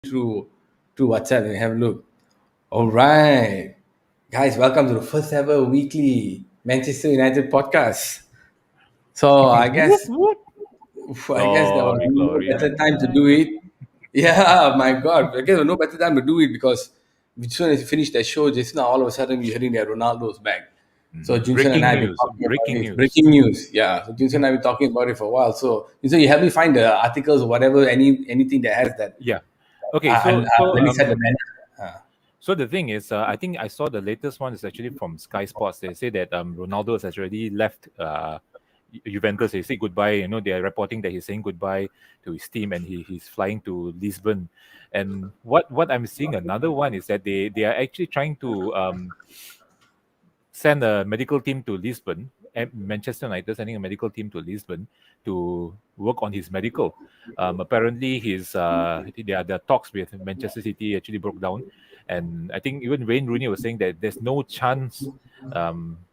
through WhatsApp and have a look. All right, guys, welcome to the first ever weekly Manchester United podcast. So I Whoop, guess whoop. there was Glory, no glory. better time to do it. Yeah, my God, I guess there was no better time to do it because as soon as you finish that show, just now all of a sudden we're hearing that Ronaldo's back. So Junson and I Breaking have been news. talking about Breaking this. news. Breaking news. Yeah. So Junson and I have been talking about it for a while. So Junson, you help me find the articles or whatever, anything that has that. Yeah. Okay. So Let me set the banner. so the thing is, I think I saw the latest one is actually from Sky Sports. They say that Ronaldo has already left Juventus. He said goodbye. You know, they are reporting that he's saying goodbye to his team and he's flying to Lisbon. And what I'm seeing another one is that they are actually trying to send a medical team to Lisbon, and Manchester United sending a medical team to Lisbon to work on his medical. Apparently, their talks with Manchester City actually broke down, and I think even Wayne Rooney was saying that there's no chance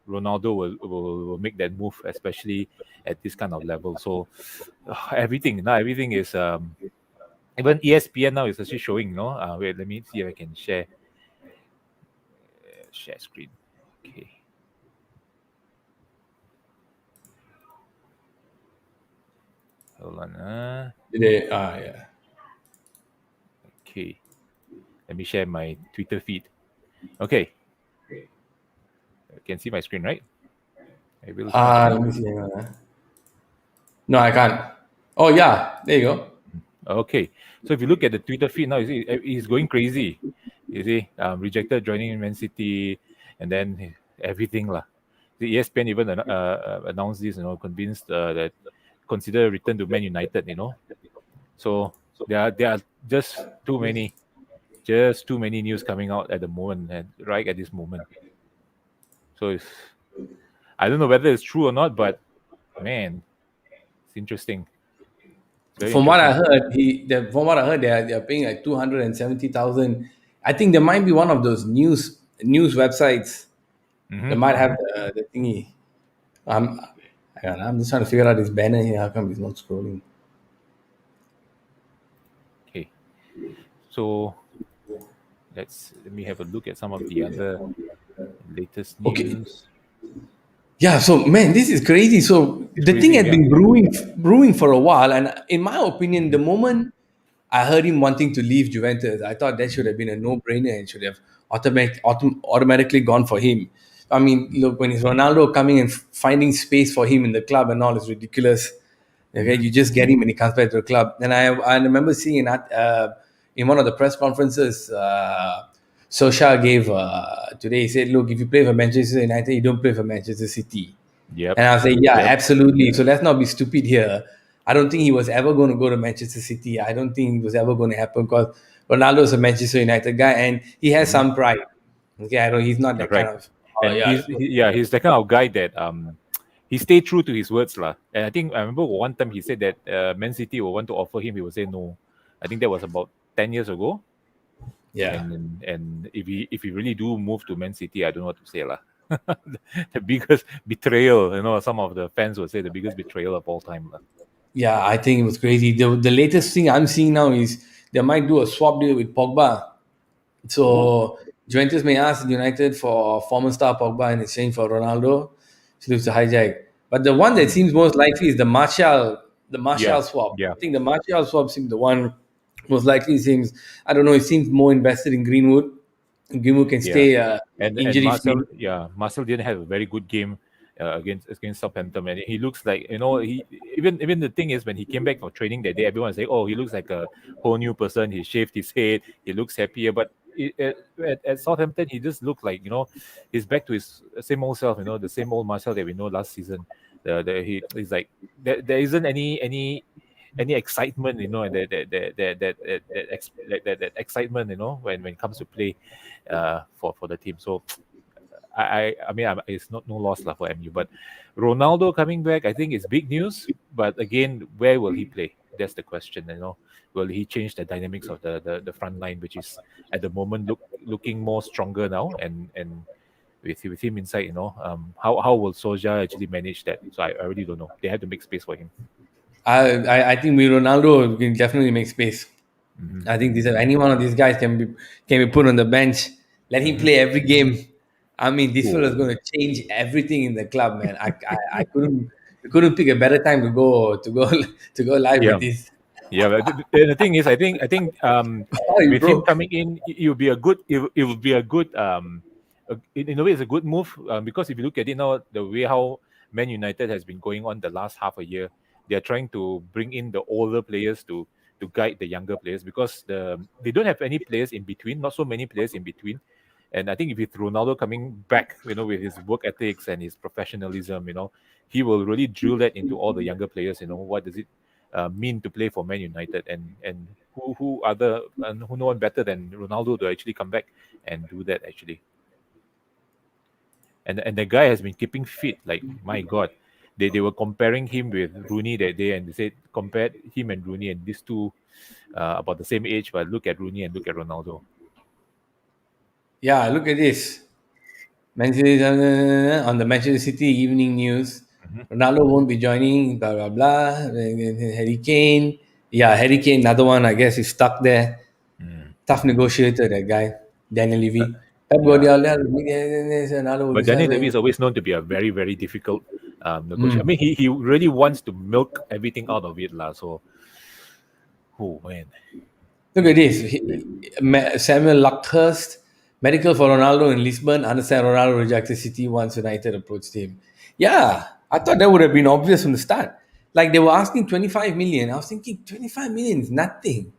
Ronaldo will make that move, especially at this kind of level. So everything is even ESPN now is actually showing. No, wait, let me see if I can share screen. Okay. Hold on. Yeah. Okay. Let me share my Twitter feed. Okay. You can see my screen, right? Able to see my Let screen? me see. Hang on, No, I can't. Oh yeah, there you go. Okay. So if you look at the Twitter feed now, you see he's going crazy. You see, rejected joining Man City, and then everything lah. The ESPN even announced this, convinced that consider return to Man United, So there are just too many news coming out at the moment, and right at this moment. So I don't know whether it's true or not, but man, it's interesting. It's very From what I interesting. heard, they're paying like 270,000. I think there might be one of those news websites that Mm-hmm, might have mm-hmm. the thingy. I'm Hang on, I'm just trying to figure out this banner here. How come it's not scrolling? Okay, so let me have a look at some of the other latest Okay. news. Yeah, so man, this is crazy. So It's the thing crazy, had yeah. been brewing for a while, and in my opinion, the moment I heard him wanting to leave Juventus, I thought that should have been a no-brainer and should have automatically gone for him. I mean, look, when it's Ronaldo coming and finding space for him in the club and all is ridiculous. Okay, Mm-hmm. you just get him when he comes back to the club. And I remember seeing in one of the press conferences, Solskjaer gave today. He said, "Look, if you play for Manchester United, you don't play for Manchester City." Yep, And I was like, "Yeah, yep. absolutely." So let's not be stupid here. I don't think he was ever going to go to Manchester City. I don't think it was ever going to happen because Ronaldo is a Manchester United guy and he has Mm-hmm. some pride. Okay, I don't. He's not that kind Correct. of. And Yeah. he's the kind of guy that he stayed true to his words lah. And I think I remember one time he said that Man City will want to offer him, he will say no. I think that was about 10 years ago. Yeah. And if he really do move to Man City, I don't know what to say lah. The biggest betrayal, some of the fans would say the biggest betrayal of all time lah. Yeah, I think it was crazy. The latest thing I'm seeing now is they might do a swap deal with Pogba. Oh, So Juventus may ask United for former star Pogba in exchange for Ronaldo. So it's a hijack. But the one that hmm. seems most likely is the Yeah, Martial swap. yeah, I think the Martial swap seems the one most likely. Seems, I don't know. It seems more invested in Greenwood. Greenwood can yeah. stay And injury free. Marcel didn't have a very good game against Southampton, and he looks like, he even the thing is, when he came back for training that day, everyone say, oh, he looks like a whole new person. He shaved his head, he looks happier. But at Southampton, he just looked like, he's back to his same old self. The same old Marcel that we know last season. He's like, there isn't any excitement, that excitement, when it comes to play for the team. So I mean, it's not no loss lah for MU. But Ronaldo coming back, I think it's big news. But again, where will he play? That's the question. Will he change the dynamics of the front line, which is at the moment looking more stronger now, and with him inside, how will Solskjaer actually manage that? So I really don't know. They have to make space for him. I think with Ronaldo we can definitely make space. Hmm. I think these any one of these guys can be put on the bench. Let him Hmm. play every game. I mean, this fellow is Oh, going to change everything in the club, man. I couldn't pick a better time to go to go live yeah. with this. Yeah, but the thing is, I think Oh, with him bro. coming in, it will be a good it will be a good in a way it's a good move, because if you look at it now, the way how Man United has been going on the last half a year, they are trying to bring in the older players to guide the younger players, because they don't have any players in between, not so many players in between. And I think if with Ronaldo coming back, with his work ethics and his professionalism, he will really drill that into all the younger players. What does it mean to play for Man United, and who no one better than Ronaldo to actually come back and do that actually. And the guy has been keeping fit. Like, my God, they were comparing him with Rooney that day, and they said compared him and Rooney, and these two about the same age, but look at Rooney and look at Ronaldo. Yeah, look at this. On the Manchester City Evening News, Hmm. Ronaldo won't be joining. Blah blah blah. Harry Kane. Yeah, Harry Kane. Another one. I guess is stuck there. Mm. Tough negotiator, that guy, Daniel Uh, Levy. Pep yeah, Guardiola, Ronaldo will but be Daniel Levy is signed. always known to be a very, very difficult negotiator. I Mm. mean, he really wants to milk everything out of it, lah. So, oh man. Look at this. Samuel Luckhurst, medical for Ronaldo in Lisbon. Understand Ronaldo rejected City once United approached him. Yeah, I thought that would have been obvious from the start. Like they were asking 25 million. I was thinking 25 million is nothing.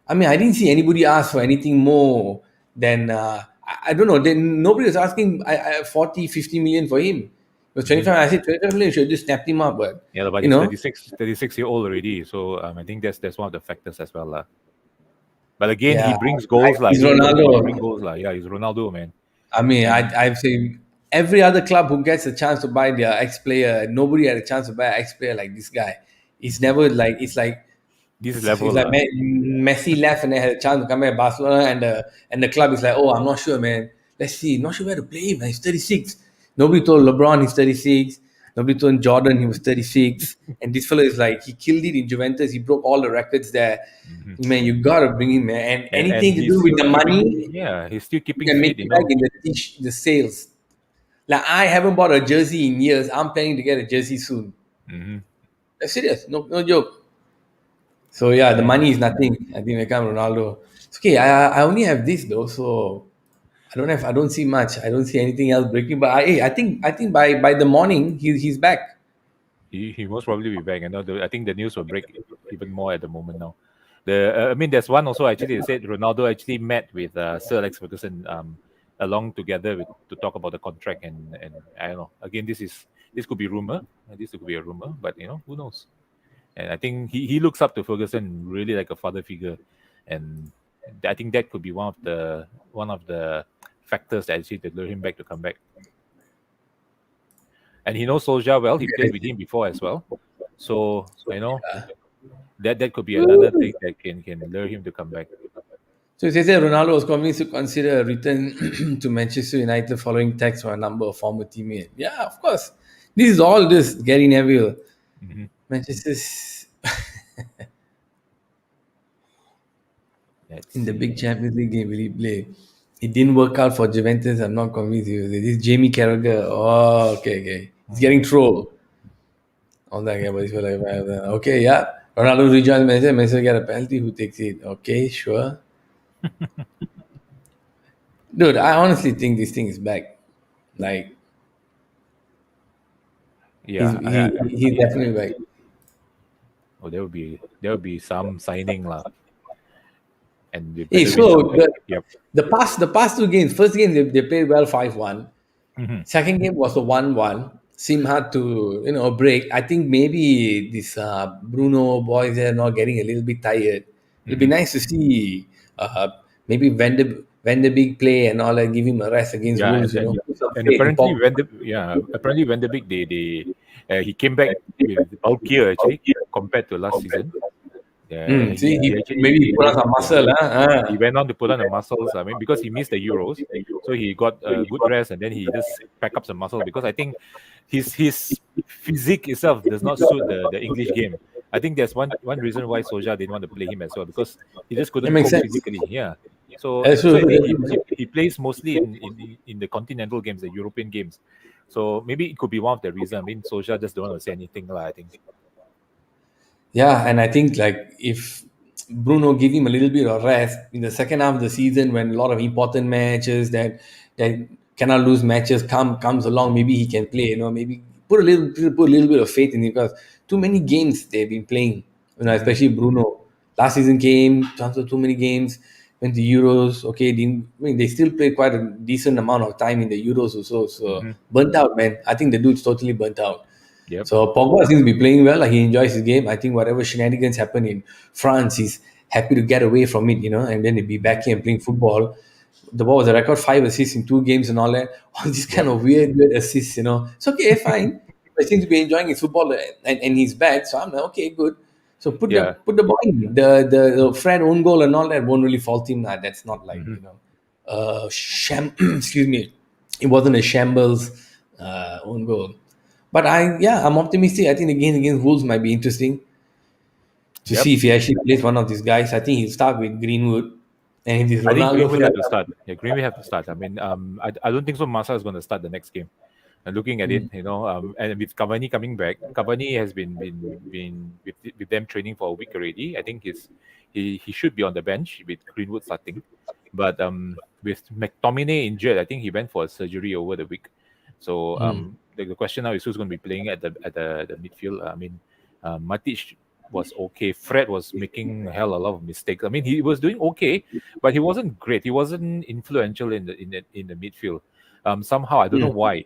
I mean, I didn't see anybody ask for anything more than, I don't know, then nobody was asking 40, 50 million for him. It was Hmm. 25. I said 25 million should have just snapped him up, but, Yeah, but you he's know, 36 year old already. So I think that's one of the factors as well, lah. But again, he yeah, brings goals, like he's he bring Ronaldo. goals, like. Yeah, he's Ronaldo, man. I mean, And I've seen every other club who gets a chance to buy their ex player. Nobody had a chance to buy an ex player like this guy. It's mhm, never like this it's level, like lah. Messi left and they had a chance to come back to Barcelona, and the club is like, oh, I'm not sure, man. Let's see, not sure where to play him. Man. He's 36. Nobody told LeBron he's 36. Nobody told Jordan he was 36. And this fellow is like, he killed it in Juventus. He broke all the records there. Hmm. Man, you gotta bring him, man. And And anything to he's do with still the keeping, money, yeah, he's still you keeping can make fit. it back in the sales. Like I haven't bought a jersey in years. I'm planning to get a jersey soon. Hmm. That's serious. No joke. So yeah, the And money is nothing. I think I come Ronaldo. It's okay. I only have this though, so I don't see much. I don't see anything else breaking. But I think by the morning he's back. he most probably be back. And I think the news will break even more at the moment now. I mean, there's one also actually. They said Ronaldo actually met with Sir Alex Ferguson along together to talk about the contract, and I don't know. Again, this could be rumor. This could be a rumor, but who knows? And I think he looks up to Ferguson really like a father figure, and I think that could be one of the factors that actually to lure him back to come back. And he knows Solskjaer well. He played with him before as well, so that could be another thing that can lure him to come back. So they say Ronaldo was convinced to consider a return to Manchester United following text from a number of former teammates. Yeah, of course. This is all this Gary Neville. Hmm. Manchester's Let's in the big see. Champions League game, will he play? It didn't work out for Juventus. I'm not convinced. This Jamie Carragher. Oh, okay. He's getting trolled. All that guy, but he's like, okay, yeah. Ronaldo rejoins Manchester. Manchester get a penalty. Who takes it? Okay, sure. Dude, I honestly think this thing is back. Like, he's Yeah, he's definitely back. oh, there will be some signing lah, and they Hey, better win so something. Yep. the past two games. First game they played well 5-1. Hmm. Second game was a 1-1. Seemed hard to break. I think maybe this Bruno boys are not getting a little bit tired. It'll be Hmm. nice to see maybe Van der Beek play and all that. Give him a rest against Yeah, Wolves. and and, Put some and faith in apparently Pogba. Van de Beek, they he came back with bulkier actually compared to last season. Yeah, See, he maybe he actually put on some yeah, muscle. Huh? he went on to put on the muscles. I mean, because he missed the Euros, so he got a good rest, and then he just pack up some muscle because I think his physique itself does not suit the English game. I think there's one reason why Soja didn't want to play him as well, because he just That couldn't makes cope sense. physically. Yeah. So That's so true. I think That's he true. plays mostly in the continental games, the European games. So maybe it could be one of the reasons. I mean, Soja just don't want to say anything, lah, I think. Yeah, and I think like if Bruno give him a little bit of rest in the second half of the season when a lot of important matches that cannot lose matches comes along, maybe he can play. Maybe put a little bit of faith in him because too many games they've been playing. Hmm. Especially Bruno. Last season came, transferred too many games, went to Euros. Okay, didn't, I mean they still played quite a decent amount of time in the Euros also. So Hmm. burnt out, man. I think the dude's totally burnt out. Yep. So Pogba seems to be playing well. Like he enjoys his game. I think whatever shenanigans happen in France, he's happy to get away from it, and then he'll be Hmm. back here and playing football. The ball was a record 5 assists in 2 games and all that. All these kind Yep. of weird assists. It's okay, fine. He seems to be enjoying his football and he's back. So I'm like, okay, good. So Yeah. put the ball in. The Fred own goal and all that won't really fault him. Nah, that's not like Hmm. excuse me. It wasn't a shambles own goal. But I'm optimistic. I think the game against Wolves might be interesting to Yep. see if he actually plays one of these guys. I think he'll start with Greenwood, and if this I think Ronaldo Greenwood fella, have to start. Yeah, Greenwood have to start. I mean, I don't think so. Massa is going to start the next game. And looking at it, mm, and with Cavani coming back, Cavani has been with them training for a week already. I think he should be on the bench with Greenwood starting, but with McTominay injured, I think he went for a surgery over the week. So mm, the question now is who's going to be playing at the midfield. I mean, Matic was okay. Fred was making a hell of a lot of mistakes. I mean, he was doing okay, but he wasn't great. He wasn't influential in the midfield. Somehow I don't know mm. why.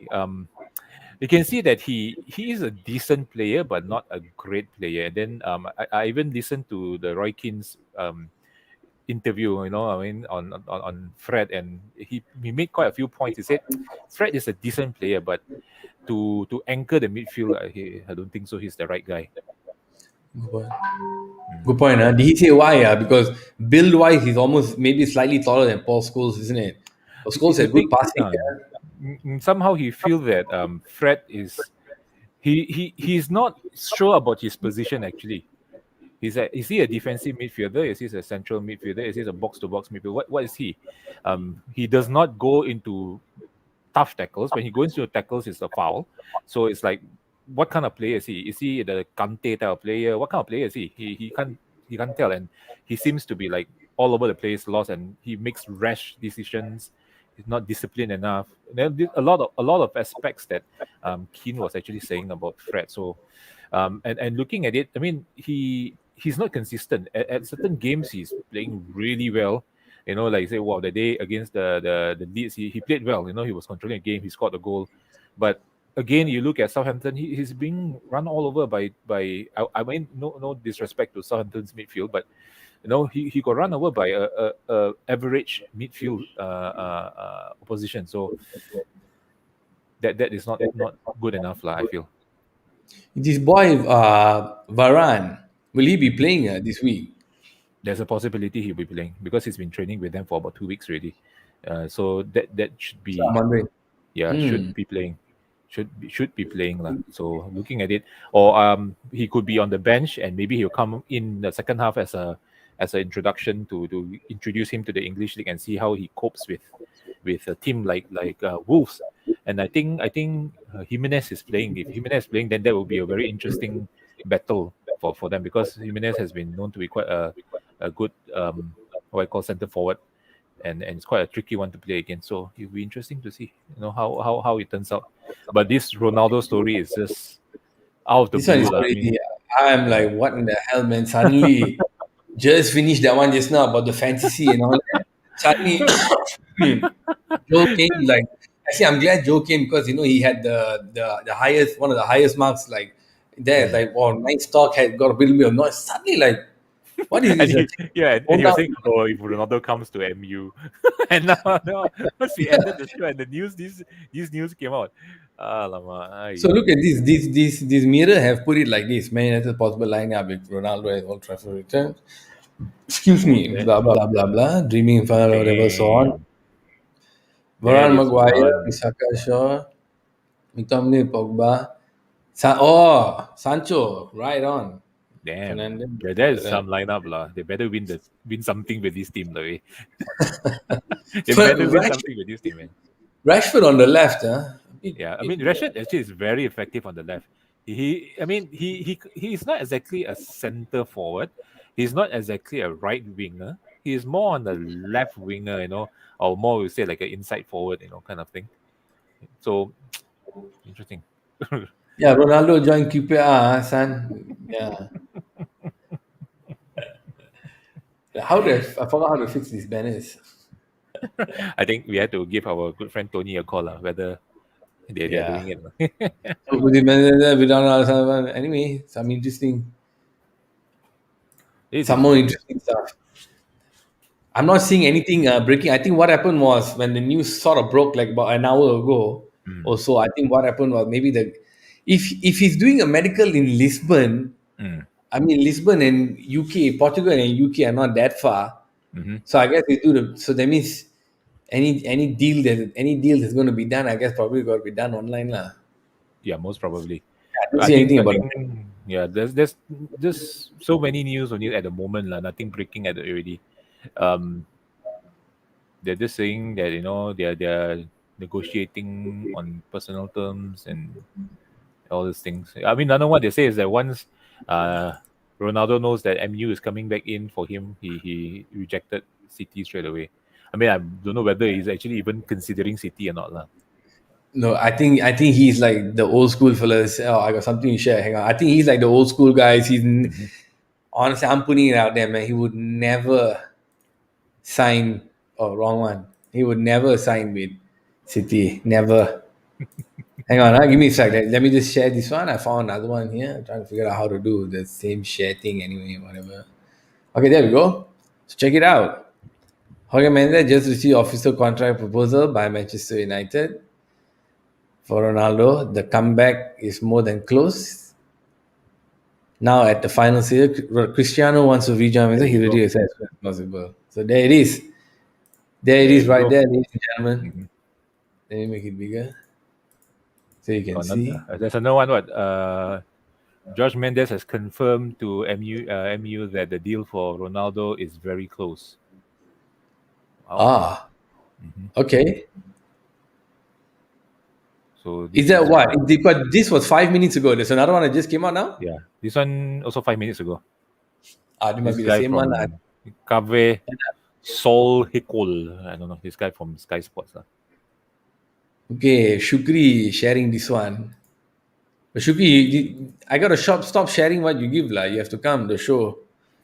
You can see that he is a decent player, but not a great player. And then I even listened to the Roy Keane's interview. I mean, on Fred, and he made quite a few points. He said Fred is a decent player, but to anchor the midfield, I don't think so. He's the right guy. Good point. Mm. Good point. Huh? Did he say why? Because build wise, he's almost maybe slightly taller than Paul Scholes, isn't it? But Scholes The had good thing, passing. Yeah? somehow he feel that Fred is he's not sure about his position actually. Is he a defensive midfielder? Is he a central midfielder? Is he a box to box midfielder? What is he? He does not go into tough tackles. When he goes into tackles, it's a foul. So it's like, what kind of player is he? Is he the Kante type of player? What kind of player is he? He can't tell, and he seems to be like all over the place, lost, and he makes rash decisions. He's not disciplined enough. There's a lot of aspects that Keane was actually saying about Fred. So, and looking at it, I mean, he's not consistent. At certain games, he's playing really well. Like you say, wow, the day against the Leeds, he played well. He was controlling the game. He scored a goal, but again, you look at Southampton, he's being run all over by. I mean, no disrespect to Southampton's midfield, but he got run over by a average midfield opposition. So that is not good enough, lah, I feel. This boy Varane, will he be playing this week? There's a possibility he'll be playing because he's been training with them for about 2 weeks already. So that should So I'm be, wondering. yeah, should Hmm. be playing. Should be playing lah. So looking at it, or he could be on the bench and maybe he'll come in the second half as an introduction to introduce him to the English league and see how he copes with a team like Wolves. And I think Jimenez is playing. If Jimenez is playing, then that will be a very interesting battle for them, because Jimenez has been known to be quite a good what I call center forward, and it's quite a tricky one to play against. So it'll be interesting to see how it turns out. But this Ronaldo story is just out of the This one blue, is lah. I mean, crazy. I'm yeah. like, what in the hell, man? Suddenly, just finished that one just now about the fantasy and all that. Suddenly, Joe came like. Actually, I'm glad Joe came because he had the highest one of the highest marks like there. Mm. Like, wow, nice talk had got a little bit of noise. Suddenly, like, what is and this? he yeah, and Phone he was down. saying, "Oh, if Ronaldo comes to MU," and now once we ended the show and the news, these news came out. Ah, lama, So look aiyo. at this. This mirror have put it like this. Man, that's a possible lineup if Ronaldo has Old Trafford returns. Excuse me. That, Blah blah blah blah. Dreaming in front of whatever so on. damn, that Varane, is Maguire, one. Misaka, Shaw, McTominay, Pogba. Sancho, right on. Damn. Fernandez. There is some lineup lah. They better win something with this team, though. They better win something with this team, man. Rashford on the left, huh? Yeah, I mean Rashford actually is very effective on the left. He's not exactly a center forward. He's not exactly a right winger. He's more on the left winger, or more we say like an inside forward, kind of thing. So interesting. Yeah, Ronaldo joined QPR, son. Yeah. I forgot how to fix these banners. I think we had to give our good friend Tony a call, whether they are Yeah. doing it. So with the banner, we don't know. Anyway, It's some more interesting. interesting stuff. I'm not seeing anything breaking. I think what happened was when the news sort of broke like about an hour ago Mm, or so. I think what happened was maybe if he's doing a medical in Lisbon, mm, I mean Lisbon and UK, Portugal and UK are not that far. mm-hmm. So I guess they do so that means any deal that's going to be done, I guess probably got to be done online lah. Yeah, most probably. I don't I see think anything I about think it. yeah, there's just so many news on it at the moment, nothing breaking at the already. Um, they're just saying that they're negotiating on personal terms and all these things. I mean, another one they say is that once uh Ronaldo knows that MU is coming back in for him, he rejected City straight away. I mean, I don't know whether he's actually even considering City or not, lah. No, I think he's like the old school fellas. Oh, I got something to share. Hang on. I think he's like the old school guys. Mhm. Honestly, I'm putting it out there, man. He would never sign. Oh, wrong one. He would never sign with City. Never. Hang on, give me a sec. Let me just share this one. I found another one here. I'm trying to figure out how to do the same share thing anyway, whatever. Okay, there we go. So check it out. Jorge Mendes just received official contract proposal by Manchester United for Ronaldo. The comeback is more than close. Now at the final stage, Cristiano wants to rejoin There Manchester. He you really go. as soon as possible. So there it is. There it There is you right go. there, ladies and gentlemen. Mhm. Let me make it bigger so you can see. There's another one. What? George Mendes has confirmed to MU that the deal for Ronaldo is very close. Wow. Ah, Mhm. okay. So Is this that is what? But this was 5 minutes ago. There's another one that just came out now. yeah. This one also 5 minutes ago. Ah, it might This be the guy same one. from Cave Sol Hikol. I don't know. This guy from Sky Sports. Okay, Shukri sharing this one. But Shukri, I gotta stop sharing what you give, lah. You have to come the show.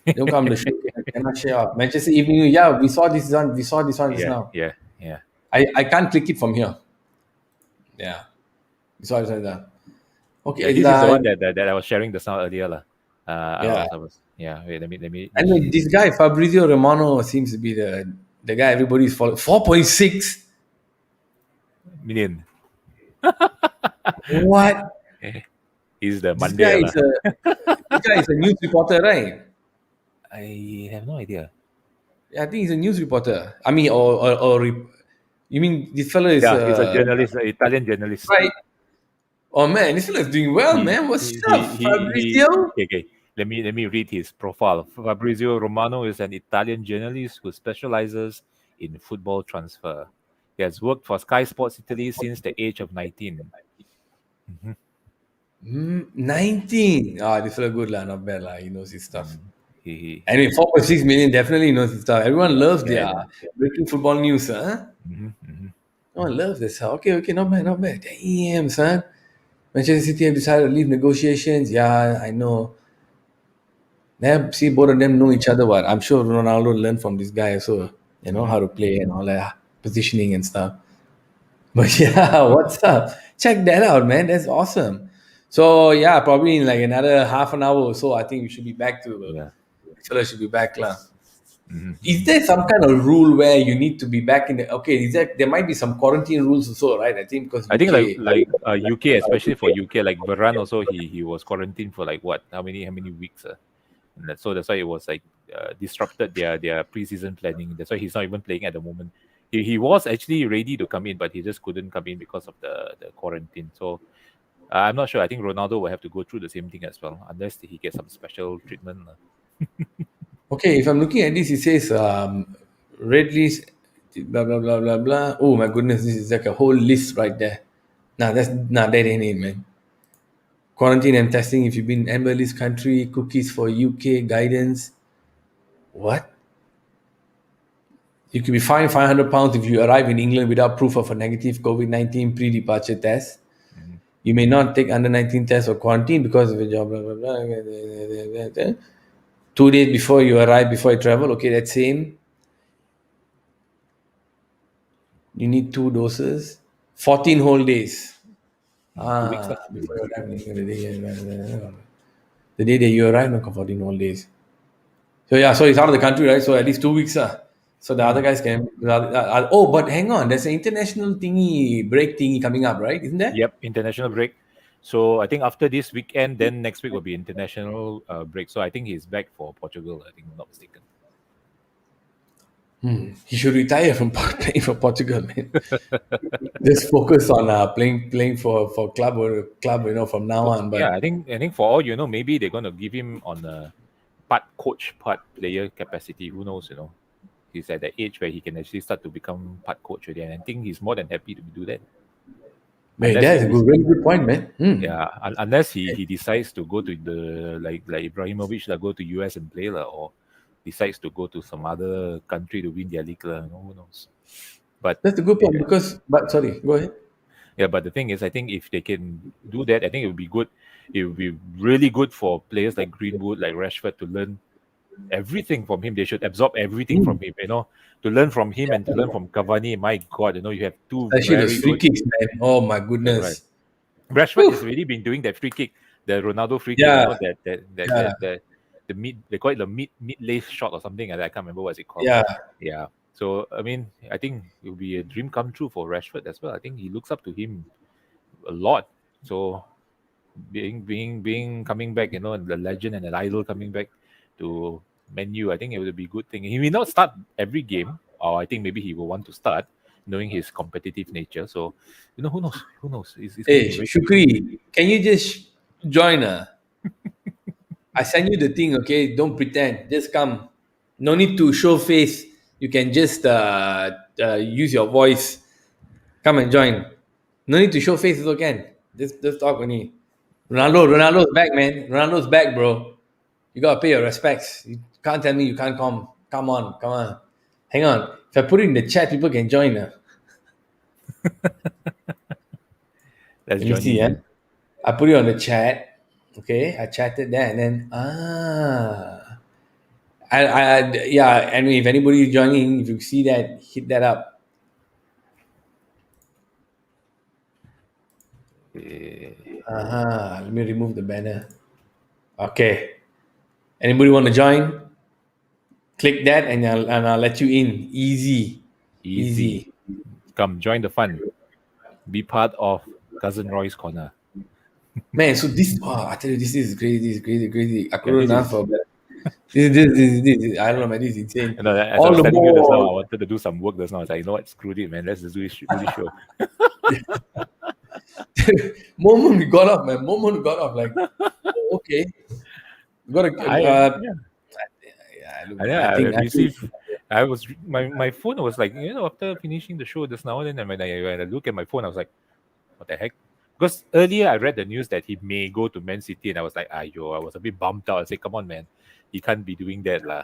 Don't come the show. Cannot share. Manchester Evening. Yeah, we saw this one. We saw this one just Yeah, now. yeah, yeah. I can't click it from here. Yeah, we saw this one now. Yeah, Okay, this is the like one that I was sharing the sound earlier. Lah. yeah. Yeah, wait, let me And just then this guy Fabrizio Romano seems to be the guy everybody's following. 4.6. million. What? He's the This guy Monday. is Lah. a this guy is a news reporter, right? I have no idea. Yeah, I think he's a news reporter. I mean, you mean this fellow is Yeah, he's a journalist, an Italian journalist. right? Oh man, this fellow is doing well, He man. What's he up, he he. Fabrizio? Okay. Let me read his profile. Fabrizio Romano is an Italian journalist who specializes in football transfer. He has worked for Sky Sports Italy since the age of 19. Mhm. 19. Ah, this fellow good lah, not bad lah. He knows his stuff. Mm. He Anyway, 4.6 million definitely knows his stuff. Everyone loves yeah, their yeah. breaking football news, huh? Mm-hmm. Everyone loves this. Okay, okay, not bad, not bad. Damn, son. Manchester City have decided to leave negotiations. Yeah, I know. See, both of them know each other. What I'm sure Ronaldo learned from this guy also. You know Mm-hmm. how to play and all that positioning and stuff. But yeah, what's up? Check that out, man. That's awesome. So yeah, probably in like another half an hour or so, I think we should be back to Yeah. fella should be back lah. Is Mm-hmm. there some kind of rule where you need to be back in the okay? Is there might be some quarantine rules also, right? I think because I think UK. UK, especially for UK, like Varane also, he was quarantined for like what? How many weeks? And that's why it was like disrupted their preseason planning. That's why he's not even playing at the moment. He was actually ready to come in, but he just couldn't come in because of the quarantine. So I'm not sure. I think Ronaldo will have to go through the same thing as well, unless he gets some special treatment. Okay, if I'm looking at this, it says red list, blah blah blah blah blah. Oh my goodness, this is like a whole list right there. That ain't it, man. Quarantine and testing if you've been in amber list country, cookies for UK guidance. What? You could be fined £500 if you arrive in England without proof of a negative COVID-19 pre-departure test. Mhm. You may not take under 19 tests or quarantine because of a job. Blah, blah, blah. 2 days before you arrive, before you travel. Okay, that's same. You need 2 doses. 14 whole days. 2 weeks lah. Before you arrive, the day that you arrive, no, 14 whole days. So yeah, so he's out of the country, right? So at least 2 weeks. So the other Mm. guys can. Oh, but hang on, there's an international thingy, break thingy coming up, right? Isn't there? Yep, international break. So I think after this weekend, then next week will be international break. So I think he's back for Portugal. I think I'm not mistaken. He should retire from playing for Portugal, man. Just focus on playing for club, from now So on. yeah, But I think for all you know, maybe they're gonna give him on a part coach, part player capacity. Who knows? He's at the age where he can actually start to become part coach again. And I think he's more than happy to do that. man, Unless that he is a is, really good point, man. yeah, unless he decides to go to the like Ibrahimovic, like go to US and play lah, or decides to go to some other country to win their league lah. Who knows? But That's a good point yeah, because. But sorry, go ahead. yeah, but the thing is, I think if they can do that, I think it would be good. It would be really good for players like Greenwood, like Rashford, to learn everything from him. They should absorb everything Hmm. from him. To learn from him and to learn from Cavani. My God, you have two Especially those very free good. kicks, man. Oh my Right. goodness. Rashford has Whew. already been doing that free kick, the Ronaldo free kick. Yeah, yeah, The mid, they call it the mid lace shot or something like that. I can't remember what's it called. yeah. Yeah. So I mean, I think it will be a dream come true for Rashford as well. I think he looks up to him a lot. So being coming back, the legend and an idol coming back to menu, I think it would be a good thing. He may not start every game, or I think maybe he will want to start, knowing his competitive nature. So, who knows? Who knows? It's going to Hey, be very Shukri, can you just join? I send you the thing, okay? Don't pretend. Just come. No need to show face. You can just use your voice. Come and join. No need to show face also can. Just talk only. Ronaldo's back, man. Ronaldo's back, bro. You gotta pay your respects. You can't tell me you can't come. Come on. Hang on. If I put it in the chat, people can join. That's Let me Johnny. see. Yeah. I put it on the chat. Okay, I chatted there and then yeah. And if anybody is joining, if you see that, hit that up. Let me remove the banner. Okay. Anybody want to join? Click that and I'll let you in. Easy, Easy. easy. Come join the fun. Be part of Cousin Roy's corner. Man, so I tell you, this is crazy. This is crazy, crazy. I Yeah, couldn't this ask is. for better. This. I don't know, man. This is insane. As I All was the telling you just now, I more wanted to do some work just now. I was like, screw it, man. Let's just do this show. moment we got off, man. Moment we got off, like, oh, okay, we got to. I yeah. Yeah, look, And man. yeah, I I think. received. I was my phone was like, after finishing the show just now, then when I look at my phone, I was like, what the heck? Because earlier I read the news that he may go to Man City, and I was like, ayo, I was a bit bummed out. I said, come on, man, he can't be doing that, lah.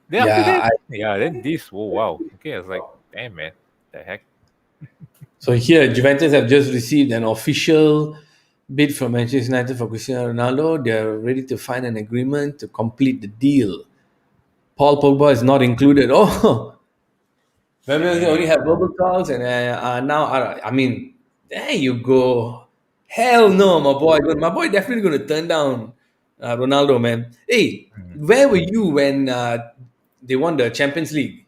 Then after Yeah, that, yeah, then this, oh wow, okay, I was like, damn, man, the heck. so here, Juventus have just received an official bid from Manchester United for Cristiano Ronaldo. They are ready to find an agreement to complete the deal. Paul Pogba is not included. Oh, remember they only Damn. have verbal talks, and now I mean, there you go. Hell no, my boy. My boy definitely going to turn down Ronaldo, man. Hey, Mhm. where were you when they won the Champions League?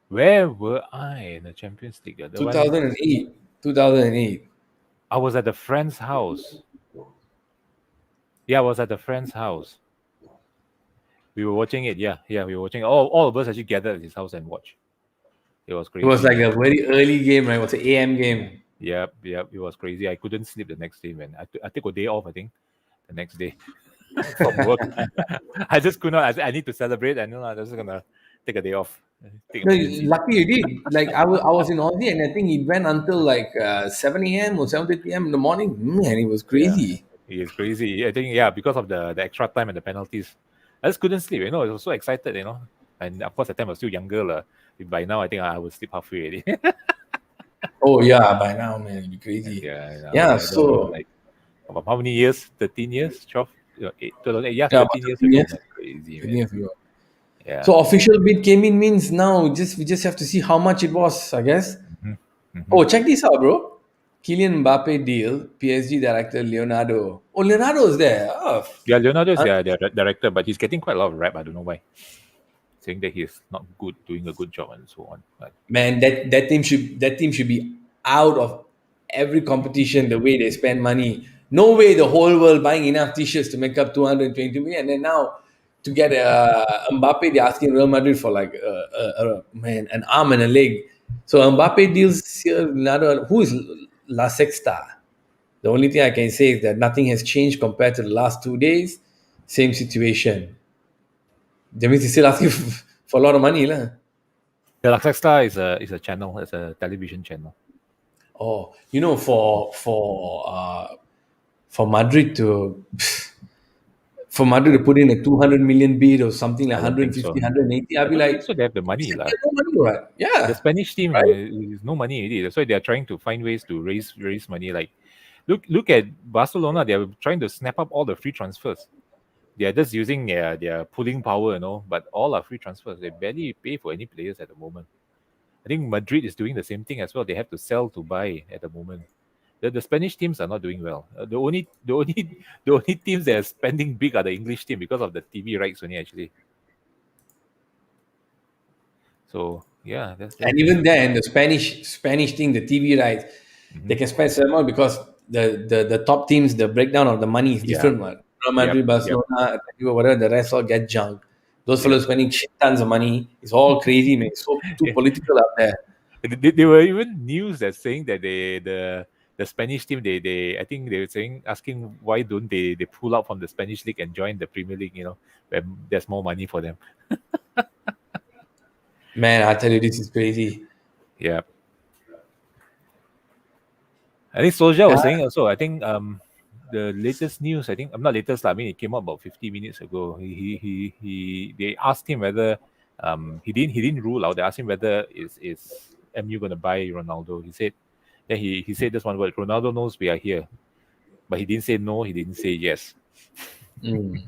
Where were I in the Champions League? The one 2008. 2008. I was at a friend's house. Yeah, I was at a friend's house. We were watching it. Yeah, yeah, we were watching. All of us actually gathered at his house and watched. It was It was crazy, like man. a very early game, right? It was an AM game. Yep, it was crazy. I couldn't sleep the next day, man. I took a day off, I think, the next day from work. I just could not. I need to celebrate, and I'm just gonna take a day off, take No, emergency. lucky you did. Like I was in Aussie, and I think it went until like 7 a.m. or 7 p.m. in the morning. Man, it was Yeah, crazy. it is crazy. I think yeah, because of the extra time and the penalties, I just couldn't sleep. I was so excited. And of course, at the time I was still younger, lah. By now, I think I would sleep halfway already. Oh yeah, by now, man, it'd be crazy. Yeah, I know. Yeah, I don't know, so like about how many years? 13 years, 12, 8, 12, yeah, yeah, about 13 years 13 ago, years. man. Crazy, man. 13 years ago. Yeah. So official bid came in means now just we just have to see how much it was, I guess. Hmm. Hmm. Oh, check this out, bro. Kylian Mbappe deal, PSG director Leonardo. Oh, Leonardo is there. Oh, Yeah, Leonardo is huh? their director, but he's getting quite a lot of rap. I don't know why, saying that he's not good, doing a good job, and so on. But Man, that team should be out of every competition. The way they spend money, no way the whole world buying enough t-shirts to make up 220 million. And then now to get Mbappe, they're asking Real Madrid for like man an arm and a leg. So Mbappe deals here. Another who is La Sexta. The only thing I can say is that nothing has changed compared to the last 2 days. Same situation. That means he's still asking for a lot of money, lah. the Laxexta is a channel, it's a television channel. Oh, for Madrid to put in a 200 million bid or something like I don't think so. 150, 180, I'd I be don't like, think so. They have the money, they lah. have no money, right? The Yeah, Spanish team right. is no money already. That's why they are trying to find ways to raise money. Like, look at Barcelona. They are trying to snap up all the free transfers. They are just using their pulling power, but all are free transfers. They barely pay for any players at the moment. I think Madrid is doing the same thing as well. They have to sell to buy at the moment. The Spanish teams are not doing well. The only teams that are spending big are the English team because of the TV rights only actually. So yeah, that's And the even thing. then, the Spanish thing, the TV rights, Hmm. they can spend so much because the top teams, the breakdown of the money is Yeah. different, one. Real Yep. Madrid, Yep. Barcelona, Atletico, whatever, the rest all get junk. Those Yep. fellows spending shit tons of money. It's all crazy, man. It's so too Yeah. political out there. They were even news that saying that the Spanish team they I think they were saying asking why don't they pull out from the Spanish league and join the Premier League, where there's more money for them. Man, I tell you, this is crazy. Yeah. I think Solskjaer Yeah. was saying also. I think the latest news. I think I'm not latest. I mean, it came out about 50 minutes ago. They asked him whether he didn't rule out. They asked him whether is MU going to buy Ronaldo. He said he said this one word. Ronaldo knows we are here, but he didn't say no. He didn't say yes. Mm.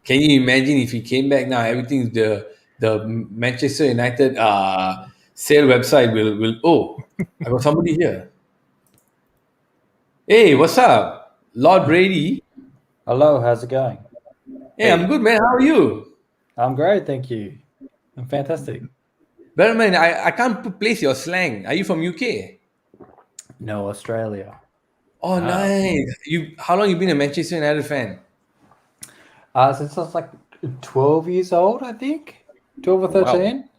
Can you imagine if he came back now? Everything's the Manchester United sale website will. Oh, I got somebody here. Hey, what's up, Lord Brady? Hello, how's it going? Hey, I'm Hey, good, man. How are you? I'm great, thank you. I'm fantastic. Well, man, I can't place your slang. Are you from UK? No, Australia. Oh, ah, nice. How long you been a Manchester United fan? Since I was like 12 years old, I think. 12 or wow. 13?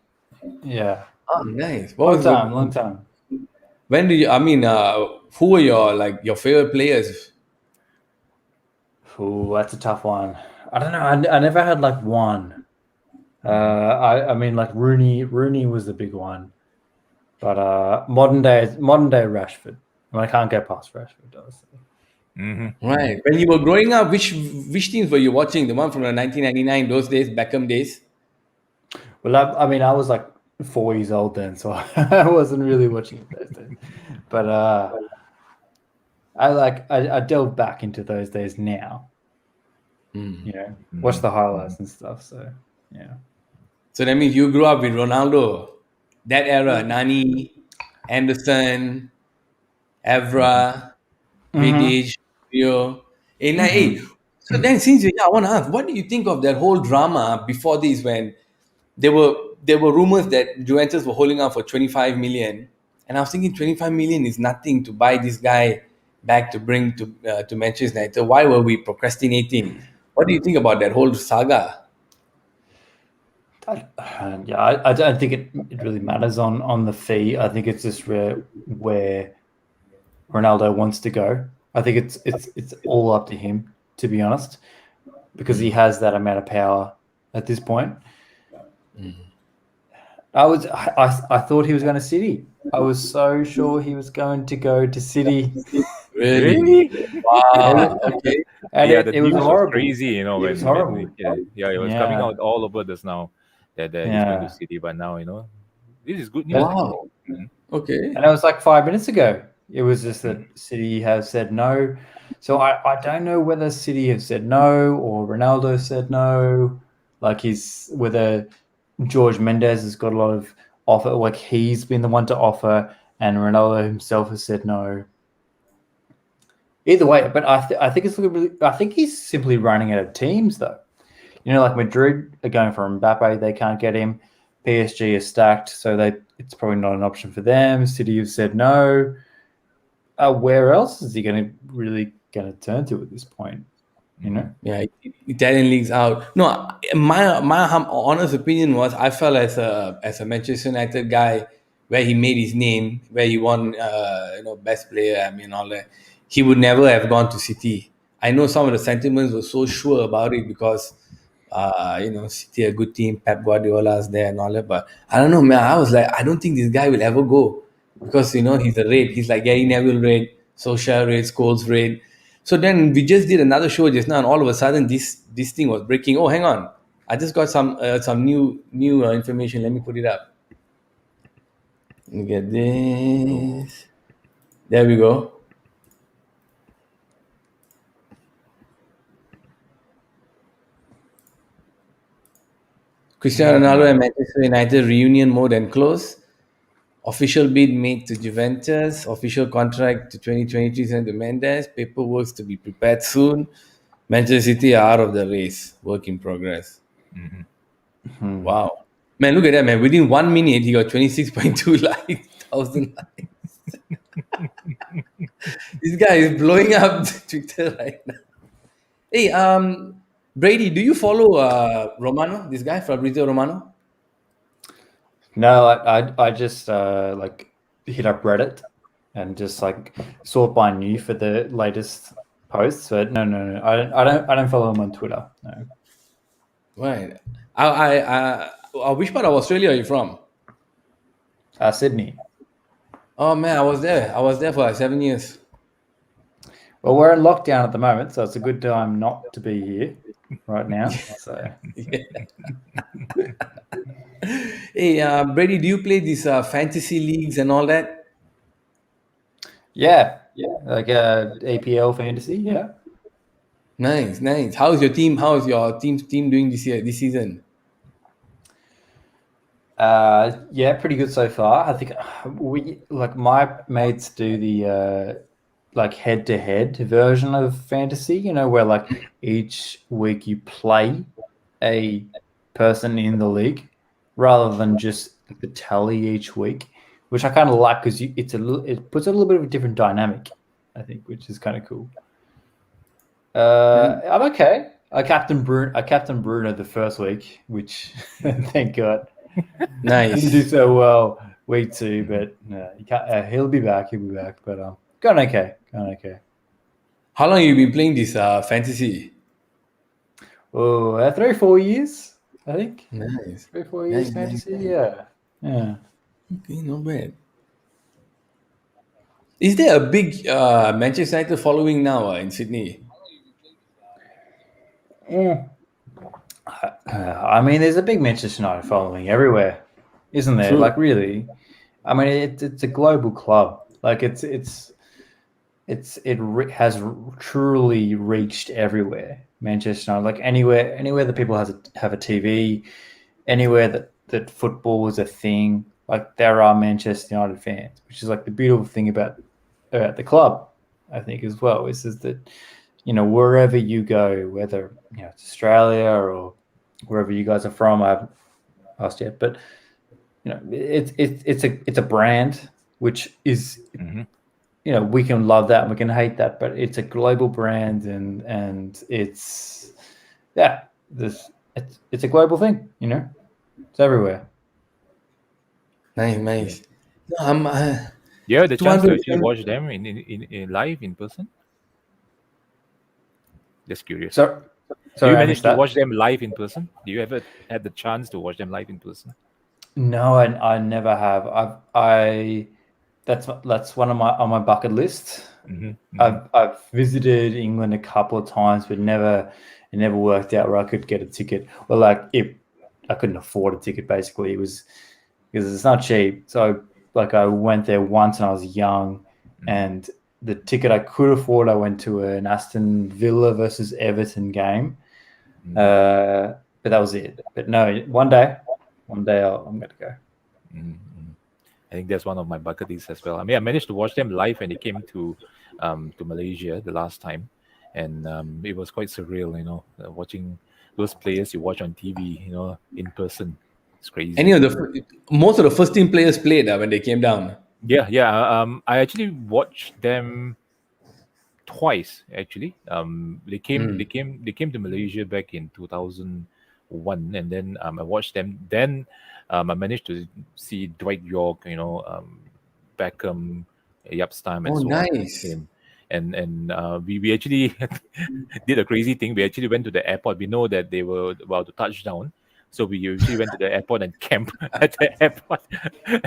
Yeah. Oh, nice. Long time. When do you? I mean, who were your favorite players? Ooh, that's a tough one. I don't know. I never had like one. I mean like Rooney was the big one. But modern day Rashford. I can't get past Rashford, honestly. Hmm. Right. When you were growing up, which teams were you watching? The one from the 1999, those days, Beckham days? Well, I mean, I was like 4 years old then, so I wasn't really watching it those days. But I delved back into those days now. Watch the highlights and stuff. So yeah. So that means you grew up with Ronaldo, that era, Nani, Anderson, Evra, Mm-hmm. Vidic, Rio. Hey, Mm-hmm. so then since I want to ask, what do you think of that whole drama before this when there were rumors that Juventus were holding out for 25 million, and I was thinking 25 million is nothing to buy this guy back to bring to Manchester United. Why were we procrastinating? What do you think about that whole saga? Yeah, I don't think it really matters on the fee. I think it's just where Ronaldo wants to go. I think it's all up to him, to be honest, because he has that amount of power at this point. I thought he was going to City. I was so sure he was going to go to City. Really? Wow. Okay. And Yeah, the it was news was horrible. crazy, you know, It was when horrible. it was coming out all over just now that he's going to City, but now, you know, this is good news. Wow. Okay. And it was like 5 minutes ago. It was just that City have said no. So I don't know whether City have said no or Ronaldo said no. Like whether George Mendes has got a lot of offer, like he's been the one to offer, and Ronaldo himself has said no. Either way, but I think I think he's simply running out of teams though. You know, like Madrid are going for Mbappe, they can't get him. PSG is stacked, so it's probably not an option for them. City have said no. Where else is he going to turn to at this point? You know? Yeah, Italian leagues out. No, my honest opinion was I felt as a Manchester United guy where he made his name, where he won, best player. I mean, all that. He would never have gone to City. I know some of the sentiments were so sure about it because, City a good team, Pep Guardiola's there and all that. But I don't know, man. I was like, I don't think this guy will ever go because he's a red. He's like Gary Neville red, Solskjaer red, Scholes red. So then we just did another show just now, and all of a sudden this thing was breaking. Oh, hang on! I just got some new information. Let me put it up. Let me get this. There we go. Cristiano Ronaldo and Manchester United reunion more than close. Official bid made to Juventus. Official contract to 2023 sent to Mendes. Paperwork to be prepared soon. Manchester City are out of the race. Work in progress. Wow. Man, look at that, man. Within 1 minute, he got 26.2 likes, 1,000 likes. This guy is blowing up Twitter right now. Hey, Brady, do you follow Romano, this guy, Fabrizio Romano? No, I just like hit up Reddit and just like sort by new for the latest posts. But no, I don't follow him on Twitter. No. Right. Which part of Australia are you from? Sydney. Oh man, I was there. I was there for like 7 years. Well, we're in lockdown at the moment, so it's a good time not to be here right now. So Hey, Brady, do you play these fantasy leagues and all that? yeah, like APL fantasy, yeah. Nice, nice. How's your team? How's your team doing this season? Yeah, pretty good so far. I think my mates do the like head-to-head version of fantasy, you know, where like each week you play a person in the league rather than just the tally each week, which I kind of like because it puts a little bit of a different dynamic, I think, which is kind of cool. I'm okay. I captain Bruno the first week, which thank God. Nice. Didn't do so well week 2, but he can't, he'll be back. But going okay. How long have you been playing this fantasy? Oh, 3 or 4 years, I think. Nice. 3 or 4 years fantasy, yeah. Okay, not bad. Is there a big Manchester United following now in Sydney? I mean, there's a big Manchester United following everywhere, isn't there? True. Like, really. I mean, it's a global club. Like, it has truly reached everywhere. Manchester United, like anywhere that people have a TV, anywhere that football is a thing. Like, there are Manchester United fans, which is like the beautiful thing about the club, I think, as well. Is that wherever you go, whether it's Australia or wherever you guys are from, I haven't asked yet, but it's a brand which is we can love that and we can hate that, but it's a global brand and it's a global thing. It's everywhere. Nice. No, You have the chance to actually 270. watch them in live in person? Just curious. So, Do you sorry, I manage missed to that. watch them live in person? Do you ever had the chance to watch them live in person? No, I never have. That's one of my on my bucket list. I've visited England a couple of times, but it never worked out where I could get a ticket. Well, like if I couldn't afford a ticket, basically, it was because it's not cheap. So like I went there once when I was young, and the ticket I could afford, I went to an Aston Villa versus Everton game. But that was it. But no, one day I'm going to go. I think that's one of my bucket lists as well. I mean, I managed to watch them live when they came to Malaysia the last time, and it was quite surreal. Watching those players you watch on TV, in person. It's crazy. Any of the most of the first team players played when they came down. Yeah, yeah. I actually watched them twice. Actually, they came to Malaysia back in 2001, and then I watched them. Then I managed to see Dwight York, Beckham, Yapstam, and Oh, so on. nice. We actually did a crazy thing. We actually went to the airport. We know that they were about to touch down. So we usually went to the airport and camped at the airport.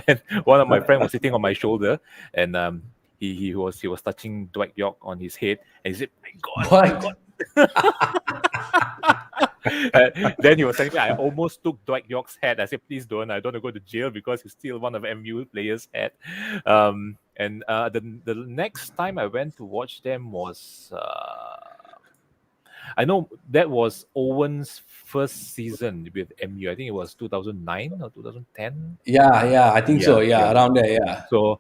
And one of my friends was sitting on my shoulder, and he was touching Dwight York on his head, and he said, "My God, my What? God." Then he was telling me, I almost took Dwight York's hat. I said, "Please don't. I don't want to go to jail because he's still one of MU players' hat." And the next time I went to watch them was I know that was Owen's first season with MU. I think it was 2009 or 2010. Yeah, I think so. Yeah, Yeah, yeah. around there. Yeah. So